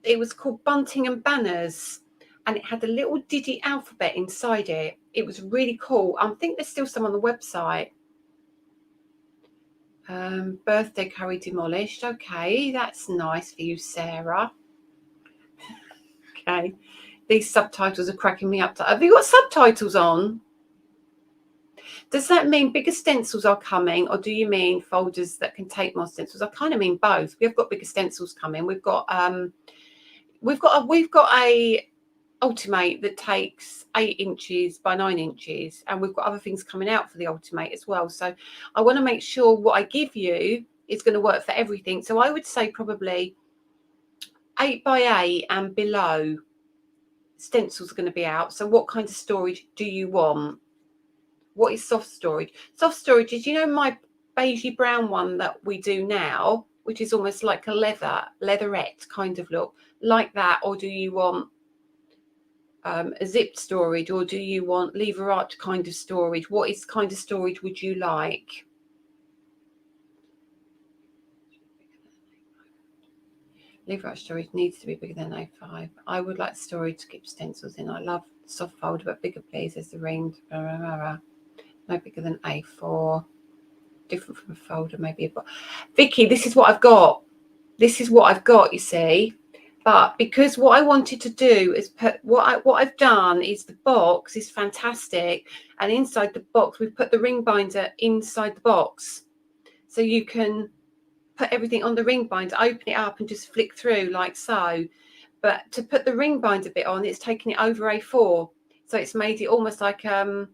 it was called Bunting and Banners, and it had a little Diddy alphabet inside it. It was really cool. I think there's still some on the website. Birthday curry demolished. Okay, that's nice for you, Sarah. Okay, these subtitles are cracking me up. Have you got subtitles on? Does that mean bigger stencils are coming, or do you mean folders that can take more stencils? I kind of mean both. We've got bigger stencils coming. We've got a Ultimate that takes 8 inches by 9 inches, and we've got other things coming out for the Ultimate as well. So I want to make sure what I give you is going to work for everything. So I would say probably 8 by 8 and below stencils are going to be out. So what kind of storage do you want? What is soft storage? Soft storage is, you know, my beigey brown one that we do now, which is almost like a leatherette kind of look, like that? Or do you want a zipped storage, or do you want lever arch kind of storage? What is kind of storage would you like? Lever arch storage needs to be bigger than A5. I would like storage to keep stencils in. I love soft folder, but bigger please, as the ring. No bigger than A4. Different from a folder, maybe. Vicky, this is what I've got. This is what I've got, you see. But because what I wanted to do is put what I've done is the box is fantastic, and inside the box we've put the ring binder inside the box, so you can put everything on the ring binder, open it up and just flick through like so. But to put the ring binder bit on, it's taken it over A4, so it's made it almost like a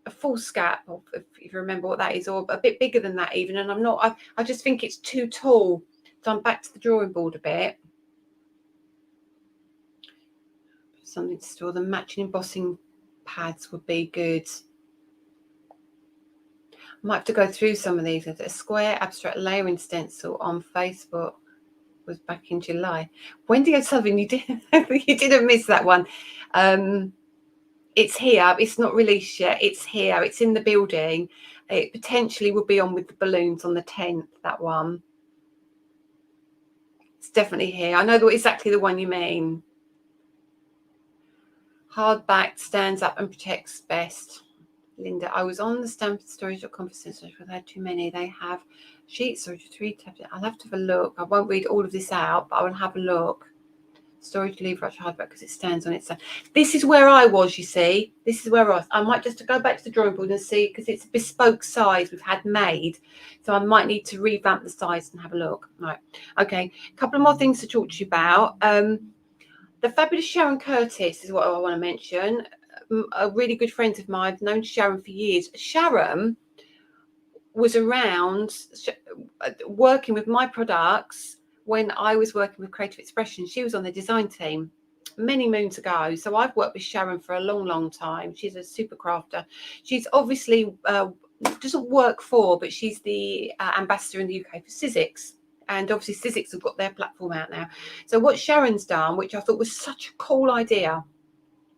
foolscap, or if you remember what that is, or a bit bigger than that even. And I just think it's too tall, so I'm back to the drawing board a bit. Something to store. The matching embossing pads would be good. I might have to go through some of these. A square abstract layering stencil on Facebook was back in July. Wendy O'Sullivan, you didn't miss that one. It's here. It's not released yet. It's here. It's in the building. It potentially will be on with the balloons on the 10th, that one. It's definitely here. I know exactly the one you mean. Hardback stands up and protects best. Linda, I was on the stamp storage.com for stencils, but I had too many. They have sheet storage, 3 tabs. I'll have to have a look. I won't read all of this out, but I will have a look. Storage lever arch hardback because it stands on its own. This is where I was, you see. This is where I might just go back to the drawing board and see, because it's a bespoke size we've had made. So I might need to revamp the size and have a look. Right. Okay. A couple of more things to talk to you about. The fabulous Sharon Curtis is what I want to mention. A really good friend of mine. I've known Sharon for years. Sharon was around working with my products when I was working with Creative Expression. She was on the design team many moons ago. So I've worked with Sharon for a long, long time. She's a super crafter. She's obviously doesn't work for, but she's the ambassador in the UK for Sizzix. And obviously Sizzix have got their platform out now. So what Sharon's done, which I thought was such a cool idea.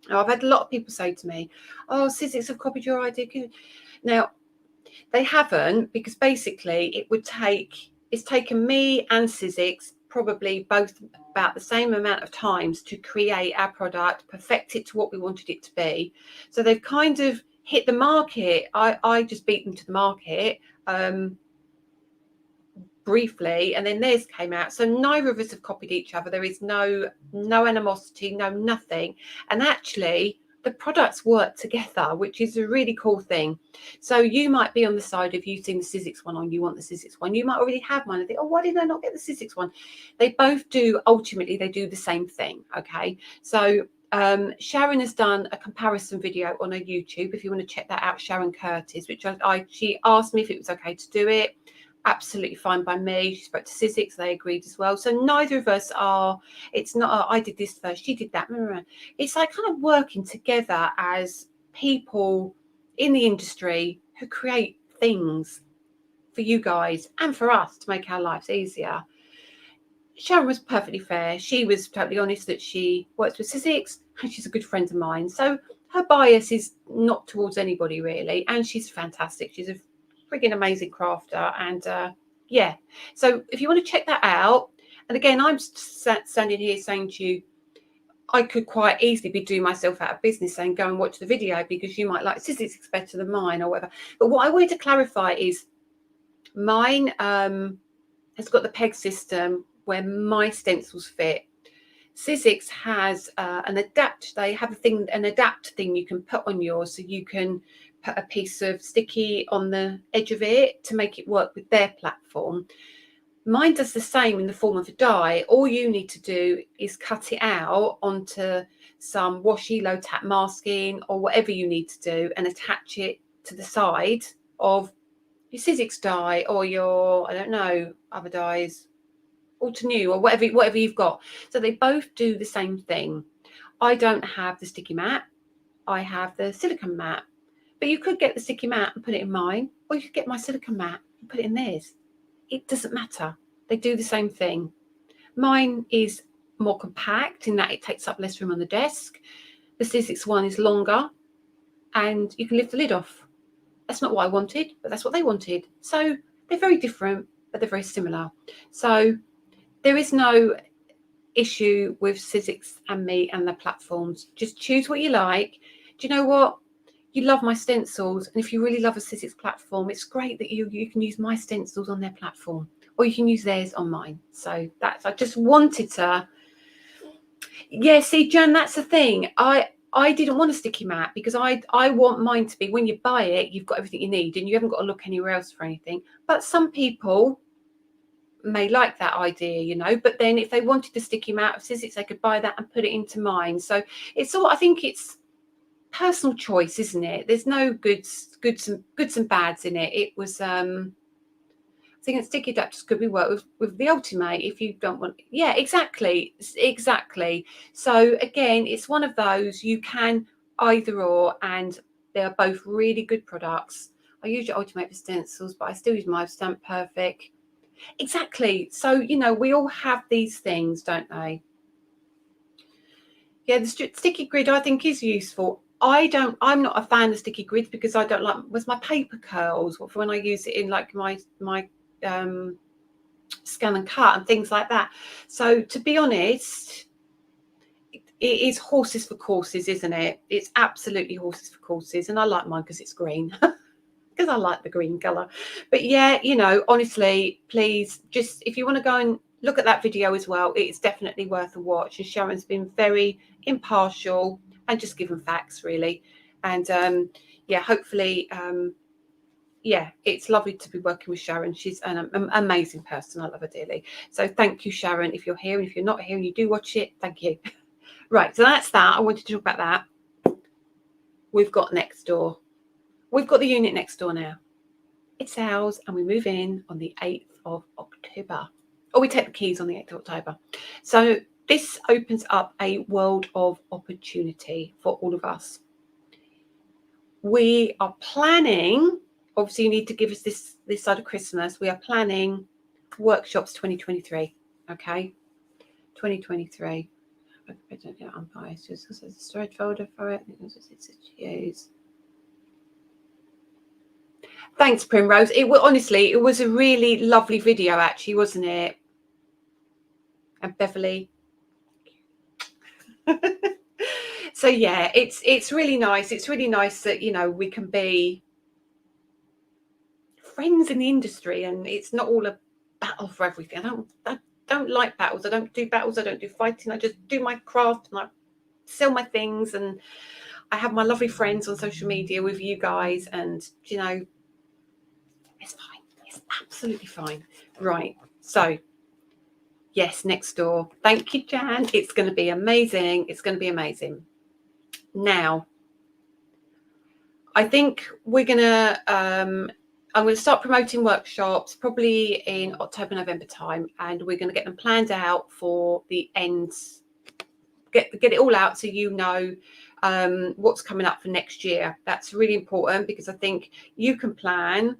Now, I've had a lot of people say to me, oh, Sizzix have copied your idea. Now, they haven't, because basically it's taken me and Sizzix probably both about the same amount of times to create our product, perfect it to what we wanted it to be. So they've kind of hit the market. I just beat them to the market. Briefly, and then theirs came out. So neither of us have copied each other. There is no animosity, nothing. And actually the products work together, which is a really cool thing. So you might be on the side of you've seen the Sizzix one on, you want the Sizzix one. You might already have mine and think, oh, why did I not get the Sizzix one? They both do, ultimately they do the same thing. Okay, so Sharon has done a comparison video on her YouTube. If you want to check that out, Sharon Curtis, which she asked me if it was okay to do it. Absolutely fine by me. She spoke to Sizzix, they agreed as well. So neither of us are, it's not I did this first, she did that. It's like kind of working together as people in the industry who create things for you guys and for us to make our lives easier. Sharon was perfectly fair. She was totally honest that she works with Sizzix and she's a good friend of mine. So her bias is not towards anybody really, and she's fantastic. She's a frigging amazing crafter, and yeah, so if you want to check that out, and again, I'm standing here saying to you, I could quite easily be doing myself out of business saying go and watch the video because you might like Sizzix better than mine or whatever. But what I wanted to clarify is mine has got the peg system where my stencils fit. Sizzix has they have an adapt thing you can put on yours, so you can put a piece of sticky on the edge of it to make it work with their platform. Mine does the same in the form of a die. All you need to do is cut it out onto some washi low tap masking or whatever you need to do, and attach it to the side of your Sizzix die or your, I don't know, other dies, Alter New or whatever you've got. So they both do the same thing. I don't have the sticky mat. I have the silicone mat. But you could get the sticky mat and put it in mine, or you could get my silicone mat and put it in theirs. It doesn't matter. They do the same thing. Mine is more compact in that it takes up less room on the desk. The Sizzix one is longer and you can lift the lid off. That's not what I wanted, but that's what they wanted. So they're very different, but they're very similar. So there is no issue with Sizzix and me and the platforms. Just choose what you like. Do you know what? You love my stencils, and if you really love a Sizzix platform, it's great that you can use my stencils on their platform, or you can use theirs on mine. So that's, I just wanted to, yeah, see, Jan, that's the thing. I didn't want a sticky mat because I want mine to be, when you buy it, you've got everything you need and you haven't got to look anywhere else for anything. But some people may like that idea, you know, but then if they wanted the sticky mat of Sizzix, they could buy that and put it into mine. So it's all, I think it's personal choice, isn't it? There's no goods and bads in it. It was I think sticky adapters could be worked with the Ultimate if you don't want. Yeah, exactly. So again, it's one of those, you can either or, and they are both really good products. I use your Ultimate for stencils, but I still use my Stamp Perfect. Exactly. So, you know, we all have these things, don't they? Yeah, the sticky grid I think is useful. I'm not a fan of sticky grids because I don't like with my paper curls, or for when I use it in like my scan and cut and things like that. So to be honest, it is horses for courses, isn't it? It's absolutely horses for courses, and I like mine because it's green. Because I like the green colour. But yeah, you know, honestly, please, just if you want to go and look at that video as well, it's definitely worth a watch. And Sharon's been very impartial and just given facts, really. And yeah, hopefully, yeah, it's lovely to be working with Sharon. She's an amazing person. I love her dearly. So thank you, Sharon, if you're here. And if you're not here and you do watch it, thank you. Right, so that's that. I wanted to talk about that. We've got next door. We've got the unit next door now. It's ours, and we move in on the 8th of October. Or we take the keys on the 8th of October. So this opens up a world of opportunity for all of us. We are planning, obviously you need to give us this side of Christmas, we are planning workshops 2023, okay? 2023. I don't know, I'm biased, just because there's a storage folder for it. It's a use. Thanks, Primrose. Honestly, it was a really lovely video, actually, wasn't it? And Beverly. So yeah, it's really nice. It's really nice that, you know, we can be friends in the industry, and it's not all a battle for everything. I don't like battles. I don't do battles. I don't do fighting. I just do my craft and I sell my things, and I have my lovely friends on social media with you guys, and you know, it's fine. It's absolutely fine. Right. So yes, next door. Thank you, Jan. It's going to be amazing. It's going to be amazing. Now, I think we're going to, I'm going to start promoting workshops probably in October, November time, and we're going to get them planned out for the ends, get it all out so you know what's coming up for next year. That's really important because I think you can plan.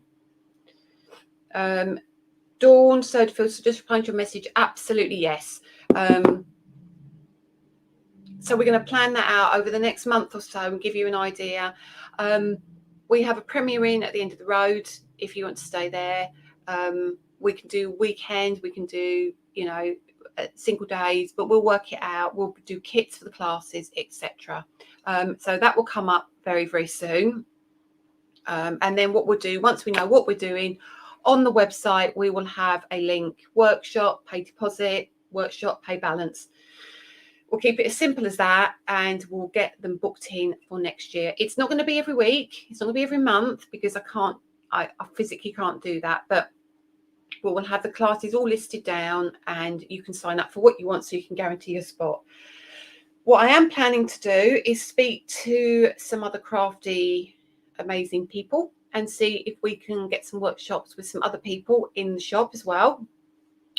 Dawn, Soderfield, so just replying to your message, absolutely yes. So we're going to plan that out over the next month or so and give you an idea. We have a premiere in at the end of the road if you want to stay there. We can do weekends, we can do, you know, single days, but we'll work it out. We'll do kits for the classes, etc. So that will come up very, very soon. And then what we'll do, once we know what we're doing, on the website, we will have a link, workshop, pay deposit, workshop, pay balance. we'll keep it as simple as that, and we'll get them booked in for next year. It's not going to be every week. It's not going to be every month, because I physically can't do that. But we'll have the classes all listed down, and you can sign up for what you want, so you can guarantee your spot. What I am planning to do is speak to some other crafty, amazing people and see if we can get some workshops with some other people in the shop as well,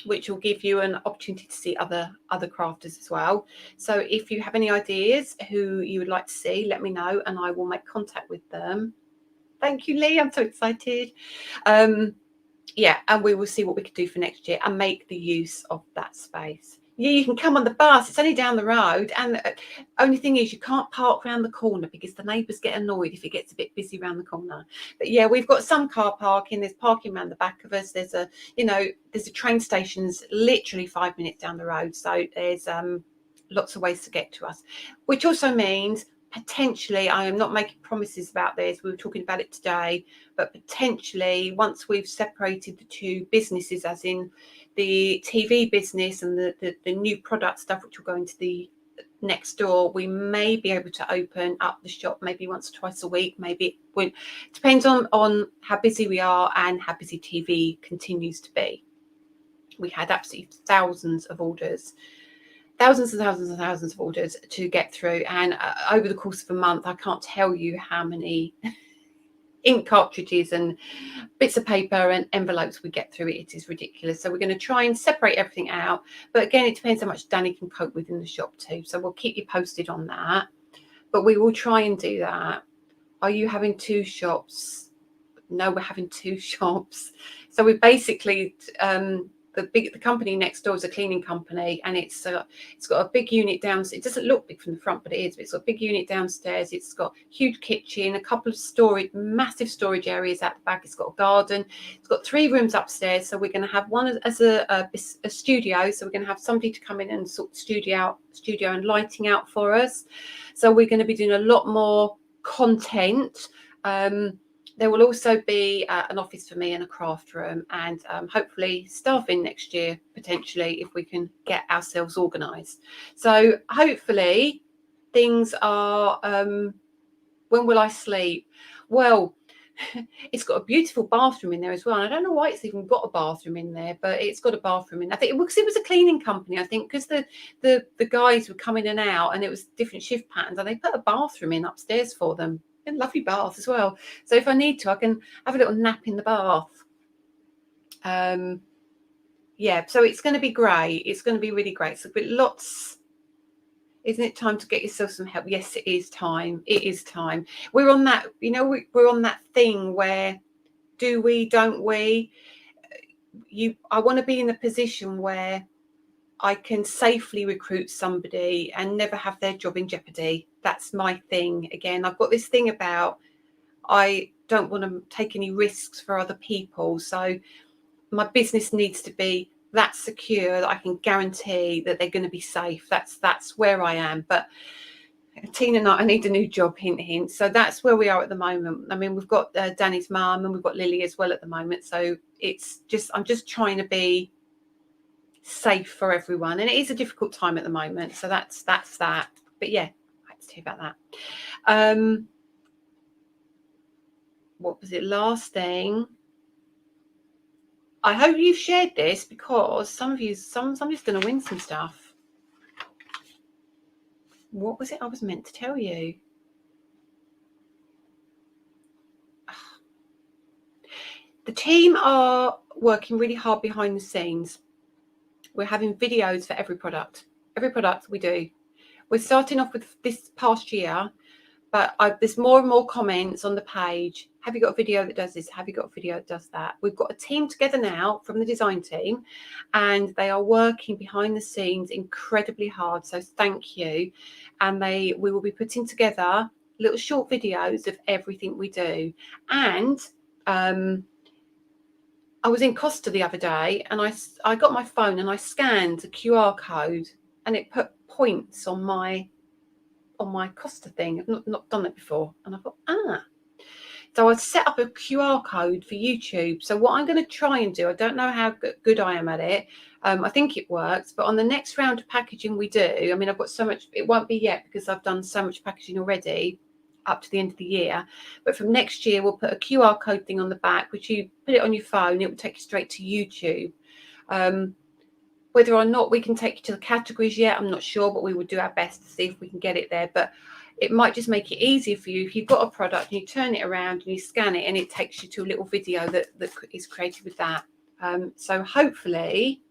which will give you an opportunity to see other crafters as well. So if you have any ideas who you would like to see, let me know and I will make contact with them. Thank you, Lee. I'm so excited. Yeah, and we will see what we can do for next year and make the use of that space. Yeah, you can come on the bus. It's only down the road. And the only thing is, you can't park around the corner because the neighbours get annoyed if it gets a bit busy around the corner. But yeah, we've got some car parking. There's parking around the back of us. There's a train station's literally 5 minutes down the road. So there's lots of ways to get to us, which also means potentially, I am not making promises about this. We were talking about it today, but potentially once we've separated the two businesses, as in the TV business and the new product stuff, which will go into the next door, we may be able to open up the shop maybe once or twice a week. Maybe it won't. Depends on how busy we are and how busy TV continues to be. We had absolutely thousands of orders. Thousands and thousands and thousands of orders to get through, and over the course of a month, I can't tell you how many ink cartridges and bits of paper and envelopes we get through. It is ridiculous. So we're going to try and separate everything out, but again, it depends how much Danny can cope with in the shop too. So we'll keep you posted on that, but we will try and do that. Are you having two shops? No, we're having two shops. So we basically the company next door is a cleaning company, and it's got a big unit downstairs. It doesn't look big from the front, but it is. But it's got a big unit downstairs. It's got huge kitchen, a couple of massive storage areas at the back. It's got a garden. It's got 3 rooms upstairs. So we're going to have one as a studio. So we're going to have somebody to come in and sort of studio and lighting out for us. So we're going to be doing a lot more content. There will also be an office for me and a craft room, and hopefully staffing next year, potentially, if we can get ourselves organised. So hopefully things are, when will I sleep? Well, it's got a beautiful bathroom in there as well. And I don't know why it's even got a bathroom in there, but it's got a bathroom in. I think because it was a cleaning company. I think because the guys would come in and out, and it was different shift patterns, and they put a bathroom in upstairs for them. A lovely bath as well. So if I need to, I can have a little nap in the bath. Yeah, so it's going to be great. It's going to be really great. So but lots. Isn't it time to get yourself some help? Yes, it is time. It is time. We're on that, we're on that thing where do we, don't we? I want to be in a position where I can safely recruit somebody and never have their job in jeopardy. That's my thing. Again, I've got this thing about I don't want to take any risks for other people. So my business needs to be that secure that I can guarantee that they're going to be safe. That's where I am. But Tina and I need a new job, hint, hint. So that's where we are at the moment. I mean, we've got Danny's mum and we've got Lily as well at the moment. So I'm just trying to be safe for everyone, and it is a difficult time at the moment. So that's that. But yeah, I have to tell you about that. What was it? Last thing. I hope you've shared this, because somebody's going to win some stuff. What was it I was meant to tell you? The team are working really hard behind the scenes. We're having videos for every product we do. We're starting off with this past year, but there's more and more comments on the page. Have you got a video that does this? Have you got a video that does that? We've got a team together now from the design team, and they are working behind the scenes incredibly hard. So thank you. And we will be putting together little short videos of everything we do. And I was in Costa the other day, and I got my phone and I scanned a QR code, and it put points on my Costa thing. I've not done that before, and I thought, so I set up a QR code for YouTube. So what I'm going to try and do, I don't know how good I am at it. I think it works, but on the next round of packaging we do, I mean, I've got so much, it won't be yet because I've done so much packaging already up to the end of the year, but from next year we'll put a QR code thing on the back, which you put it on your phone, it will take you straight to YouTube. Whether or not we can take you to the categories yet, I'm not sure, but we will do our best to see if we can get it there. But it might just make it easier for you if you've got a product and you turn it around and you scan it and it takes you to a little video that is created with that. So hopefully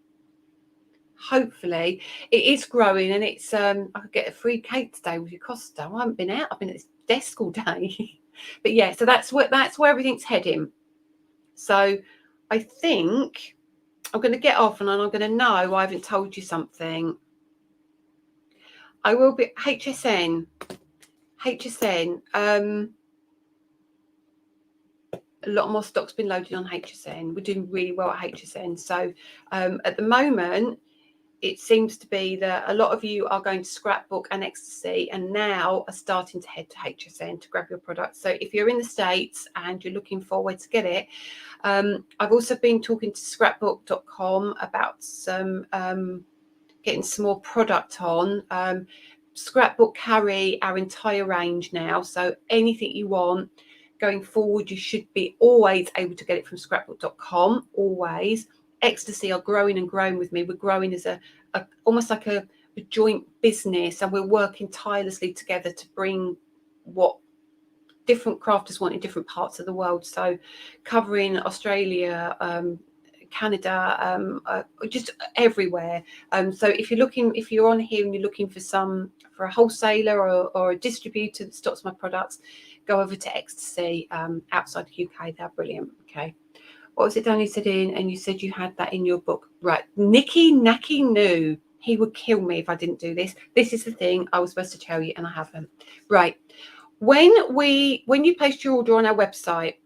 it is growing, and it's I could get a free cake today with your Costa. I haven't been out, I've been at this desk all day. But yeah, so that's where everything's heading. So I think I'm going to get off, and I'm going to know I haven't told you something. I will be HSN. A lot more stock's been loaded on HSN. We're doing really well at HSN. So at the moment, it seems to be that a lot of you are going to Scrapbook and Ecstasy, and now are starting to head to HSN to grab your products. So if you're in the States and you're looking for where to get it, I've also been talking to scrapbook.com about some getting some more product on. Scrapbook carry our entire range now, so anything you want going forward, you should be always able to get it from scrapbook.com, always. Ecstasy are growing and growing with me. We're growing as a almost like a joint business, and we're working tirelessly together to bring what different crafters want in different parts of the world. So covering Australia, Canada, just everywhere. So if you're on here and you're looking for a wholesaler or a distributor that stocks my products, go over to Ecstasy outside the UK. They're brilliant. Okay. What was it, Danny said in? And you said you had that in your book. Right. Nicky Nacky knew. He would kill me if I didn't do this. This is the thing I was supposed to tell you and I haven't. Right. When you placed your order on our website,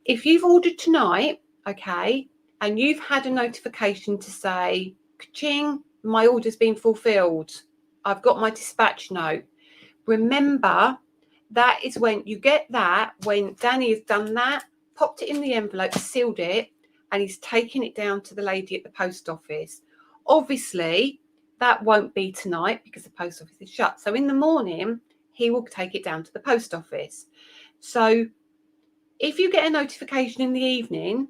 if you've ordered tonight, okay, and you've had a notification to say, ka-ching, my order's been fulfilled, I've got my dispatch note. Remember, that is when you get that, when Danny has done that, popped it in the envelope, sealed it, and he's taken it down to the lady at the post office. Obviously, that won't be tonight because the post office is shut. So in the morning, he will take it down to the post office. So if you get a notification in the evening,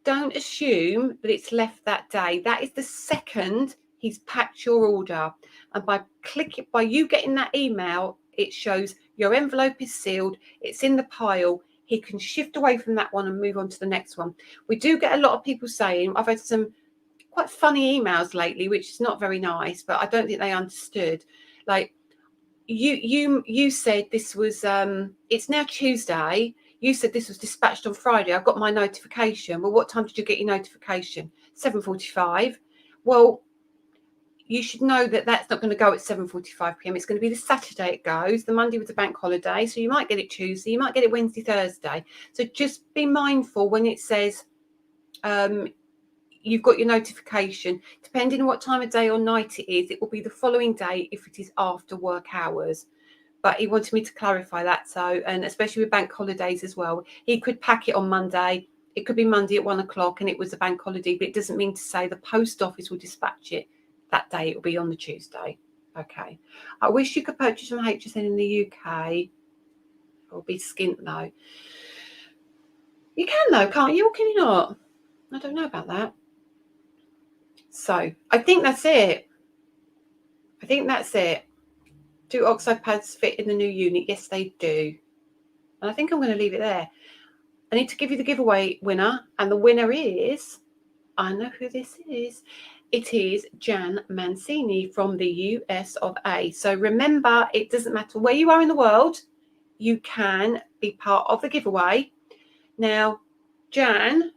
don't assume that it's left that day. That is the second he's packed your order. And by you getting that email, it shows your envelope is sealed, it's in the pile. He can shift away from that one and move on to the next one. We do get a lot of people saying, I've had some quite funny emails lately, which is not very nice, but I don't think they understood. Like you said this was it's now Tuesday. You said this was dispatched on Friday. I got my notification. Well, what time did you get your notification? 7:45. Well, you should know that that's not going to go at 7:45 p.m. It's going to be the Saturday it goes. The Monday was a bank holiday, so you might get it Tuesday, you might get it Wednesday, Thursday. So just be mindful when it says you've got your notification. Depending on what time of day or night it is, it will be the following day if it is after work hours. But he wanted me to clarify that. So, and especially with bank holidays as well, he could pack it on Monday. It could be Monday at 1 o'clock and it was a bank holiday, but it doesn't mean to say the post office will dispatch it that day. It will be on the Tuesday. Okay. I wish you could purchase from HSN in the UK. It will be skint though. You can though, can't you? Or can you not? I don't know about that. So I think that's it. Do oxide pads fit in the new unit? Yes, they do. And I think I'm going to leave it there. I need to give you the giveaway winner. And the winner is, I know who this is. It is Jan Mancini from the US of A. So remember, it doesn't matter where you are in the world, you can be part of the giveaway. Now, Jan,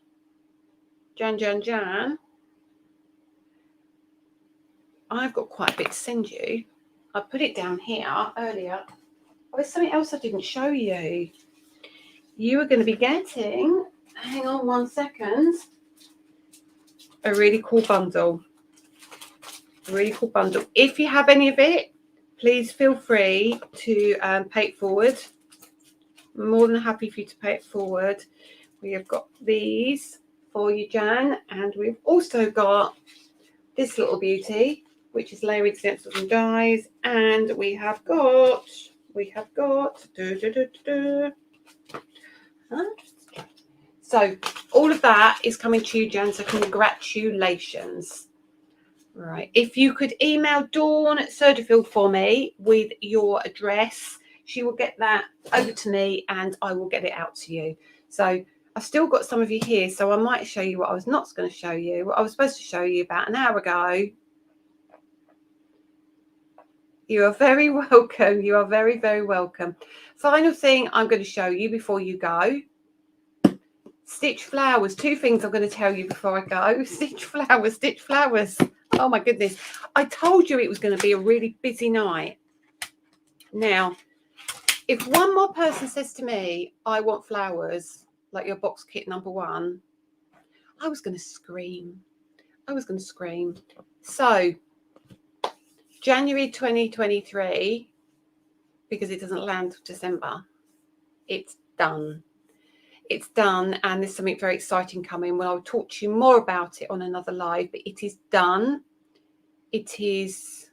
I've got quite a bit to send you. I put it down here earlier. Oh, there's something else I didn't show you. You are going to be getting, hang on 1 second, a really cool bundle. If you have any of it, please feel free to pay it forward. I'm more than happy for you to pay it forward. We have got these for you, Jan, and we've also got this little beauty, which is layering stencils and dies, and we have got. So all of that is coming to you, Jan. So congratulations. Right. If you could email Dawn Surderfield for me with your address, she will get that over to me and I will get it out to you. So I've still got some of you here, so I might show you what I was not going to show you. What I was supposed to show you about an hour ago. You are very welcome. You are very, very welcome. Final thing I'm going to show you before you go. Stitch flowers. Two things I'm going to tell you before I go. Stitch flowers, stitch flowers. Oh my goodness. I told you it was going to be a really busy night. Now, if one more person says to me, I want flowers, like your box kit number 1, I was going to scream. I was going to scream. So, January 2023, because it doesn't land till December, it's done. It's done, and there's something very exciting coming. Well, I'll talk to you more about it on another live, but it is done. It is,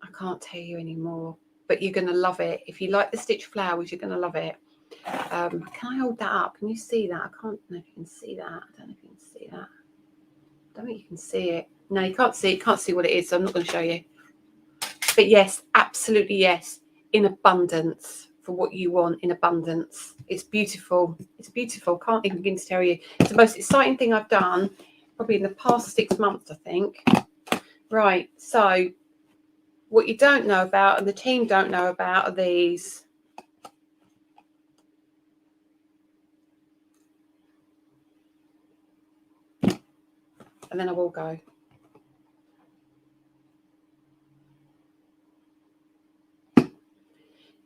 I can't tell you anymore, but you're going to love it. If you like the stitch flowers, you're going to love it. Can I hold that up? Can you see that? I can't know if you can see that. I don't know if you can see that. I don't think you can see it. No, you can't see it. You can't see what it is, so I'm not going to show you. But yes, absolutely yes, in abundance. For what you want in abundance. It's beautiful. It's beautiful. Can't even begin to tell you. It's the most exciting thing I've done probably in the past 6 months, I think. Right. So what you don't know about and the team don't know about are these. And then I will go.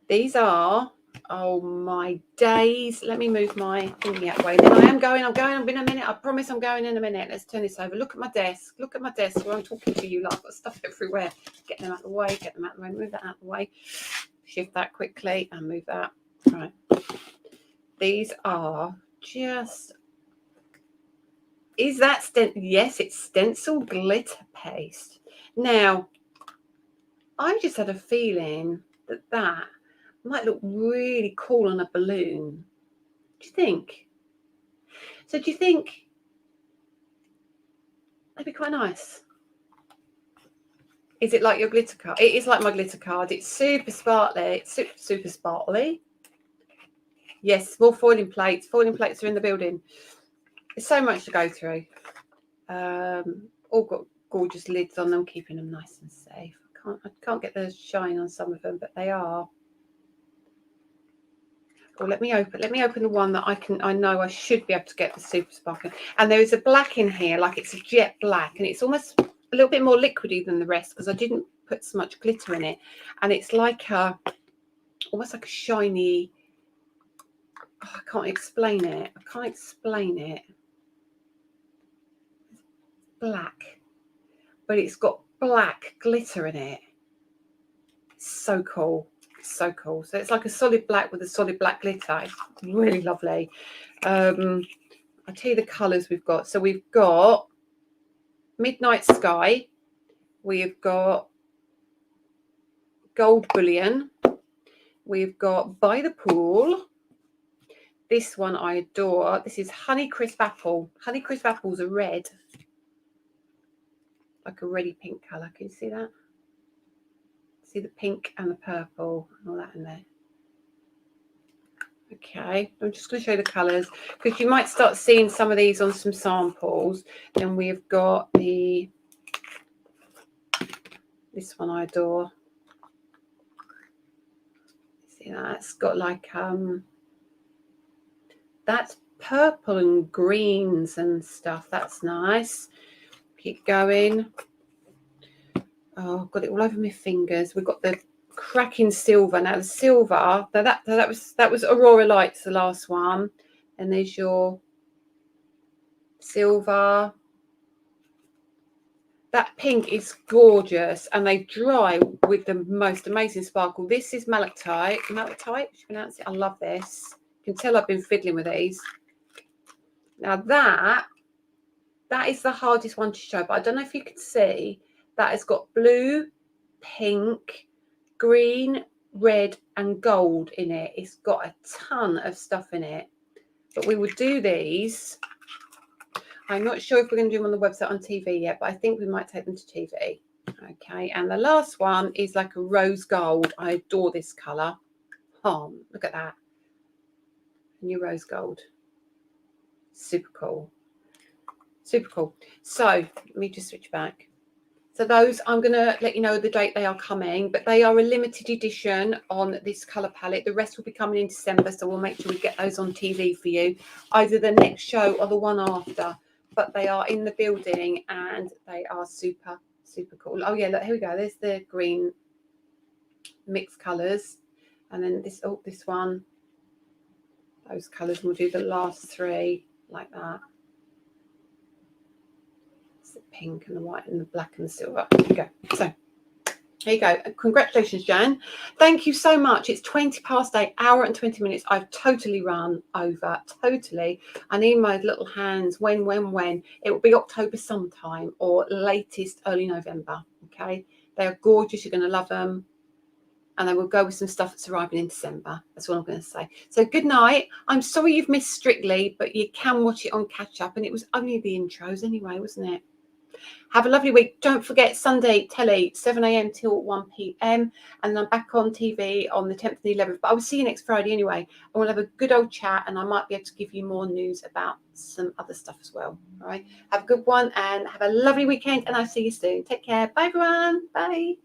These are, oh my days. Let me move my thingy out of the way. Then I'm going in a minute. I promise I'm going in a minute. Let's turn this over. Look at my desk. Look at my desk where I'm talking to you. Like, I've got stuff everywhere. Get them out of the way. Get them out of the way. Move that out of the way. Shift that quickly and move that. Right. These are just, is that stencil? Yes, it's stencil glitter paste. Now, I just had a feeling that might look really cool on a balloon. Do you think? So do you think that'd be quite nice? Is it like your glitter card? It is like my glitter card. It's super sparkly. It's super sparkly. Yes, more foiling plates. Foiling plates are in the building. There's so much to go through. All got gorgeous lids on them, keeping them nice and safe. I can't get the shine on some of them, but they are. Oh, let me open the one that I know I should be able to get the super sparkling. And there is a black in here, like it's a jet black, and it's almost a little bit more liquidy than the rest because I didn't put so much glitter in it. And it's like almost like a shiny, oh, I can't explain it. Black, but it's got black glitter in it. It's so cool. So cool. So it's like a solid black with a solid black glitter. It's really lovely. I'll tell you the colours we've got. So we've got Midnight Sky. We've got Gold Bullion. We've got By the Pool. This one I adore. This is Honey Crisp Apple. Honey Crisp Apples are red. Like a reddy pink colour. Can you see that? See the pink and the purple and all that in there. Okay, I'm just going to show you the colours because you might start seeing some of these on some samples. Then we've got this one I adore. See that? It's got like that's purple and greens and stuff. That's nice. Keep going. Oh, I've got it all over my fingers. We've got the cracking silver. Now the silver, that was Aurora Lights, the last one. And there's your silver. That pink is gorgeous, and they dry with the most amazing sparkle. This is malachite. Malachite, should pronounce it. I love this. You can tell I've been fiddling with these. Now that That is the hardest one to show, but I don't know if you can see that it's got blue, pink, green, red and gold in it. It's got a ton of stuff in it, but we will do these. I'm not sure if we're going to do them on the website on TV yet, but I think we might take them to TV. Okay, and the last one is like a rose gold. I adore this colour. Oh, look at that. New rose gold. Super cool. Super cool. So let me just switch back. So those, I'm going to let you know the date they are coming, but they are a limited edition on this colour palette. The rest will be coming in December, so we'll make sure we get those on TV for you, either the next show or the one after. But they are in the building and they are super, super cool. Oh yeah, look, here we go. There's the green mixed colours. And then this, oh, this one, those colours. We'll do the last three like that. It's the pink and the white and the black and the silver. There you go. So there you go. Congratulations, Jan. Thank you so much. It's 8:20, hour and 20 minutes. I've totally run over. Totally. I need my little hands. When? It will be October sometime or latest early November. Okay. They are gorgeous. You're going to love them. And then we'll go with some stuff that's arriving in December. That's what I'm going to say. So good night. I'm sorry you've missed Strictly, but you can watch it on catch up. And it was only the intros anyway, wasn't it? Have a lovely week. Don't forget Sunday telly, 7 a.m. till 1 p.m. And then I'm back on TV on the 10th and the 11th. But I will see you next Friday anyway. And we'll have a good old chat. And I might be able to give you more news about some other stuff as well. All right. Have a good one and have a lovely weekend. And I'll see you soon. Take care. Bye, everyone. Bye.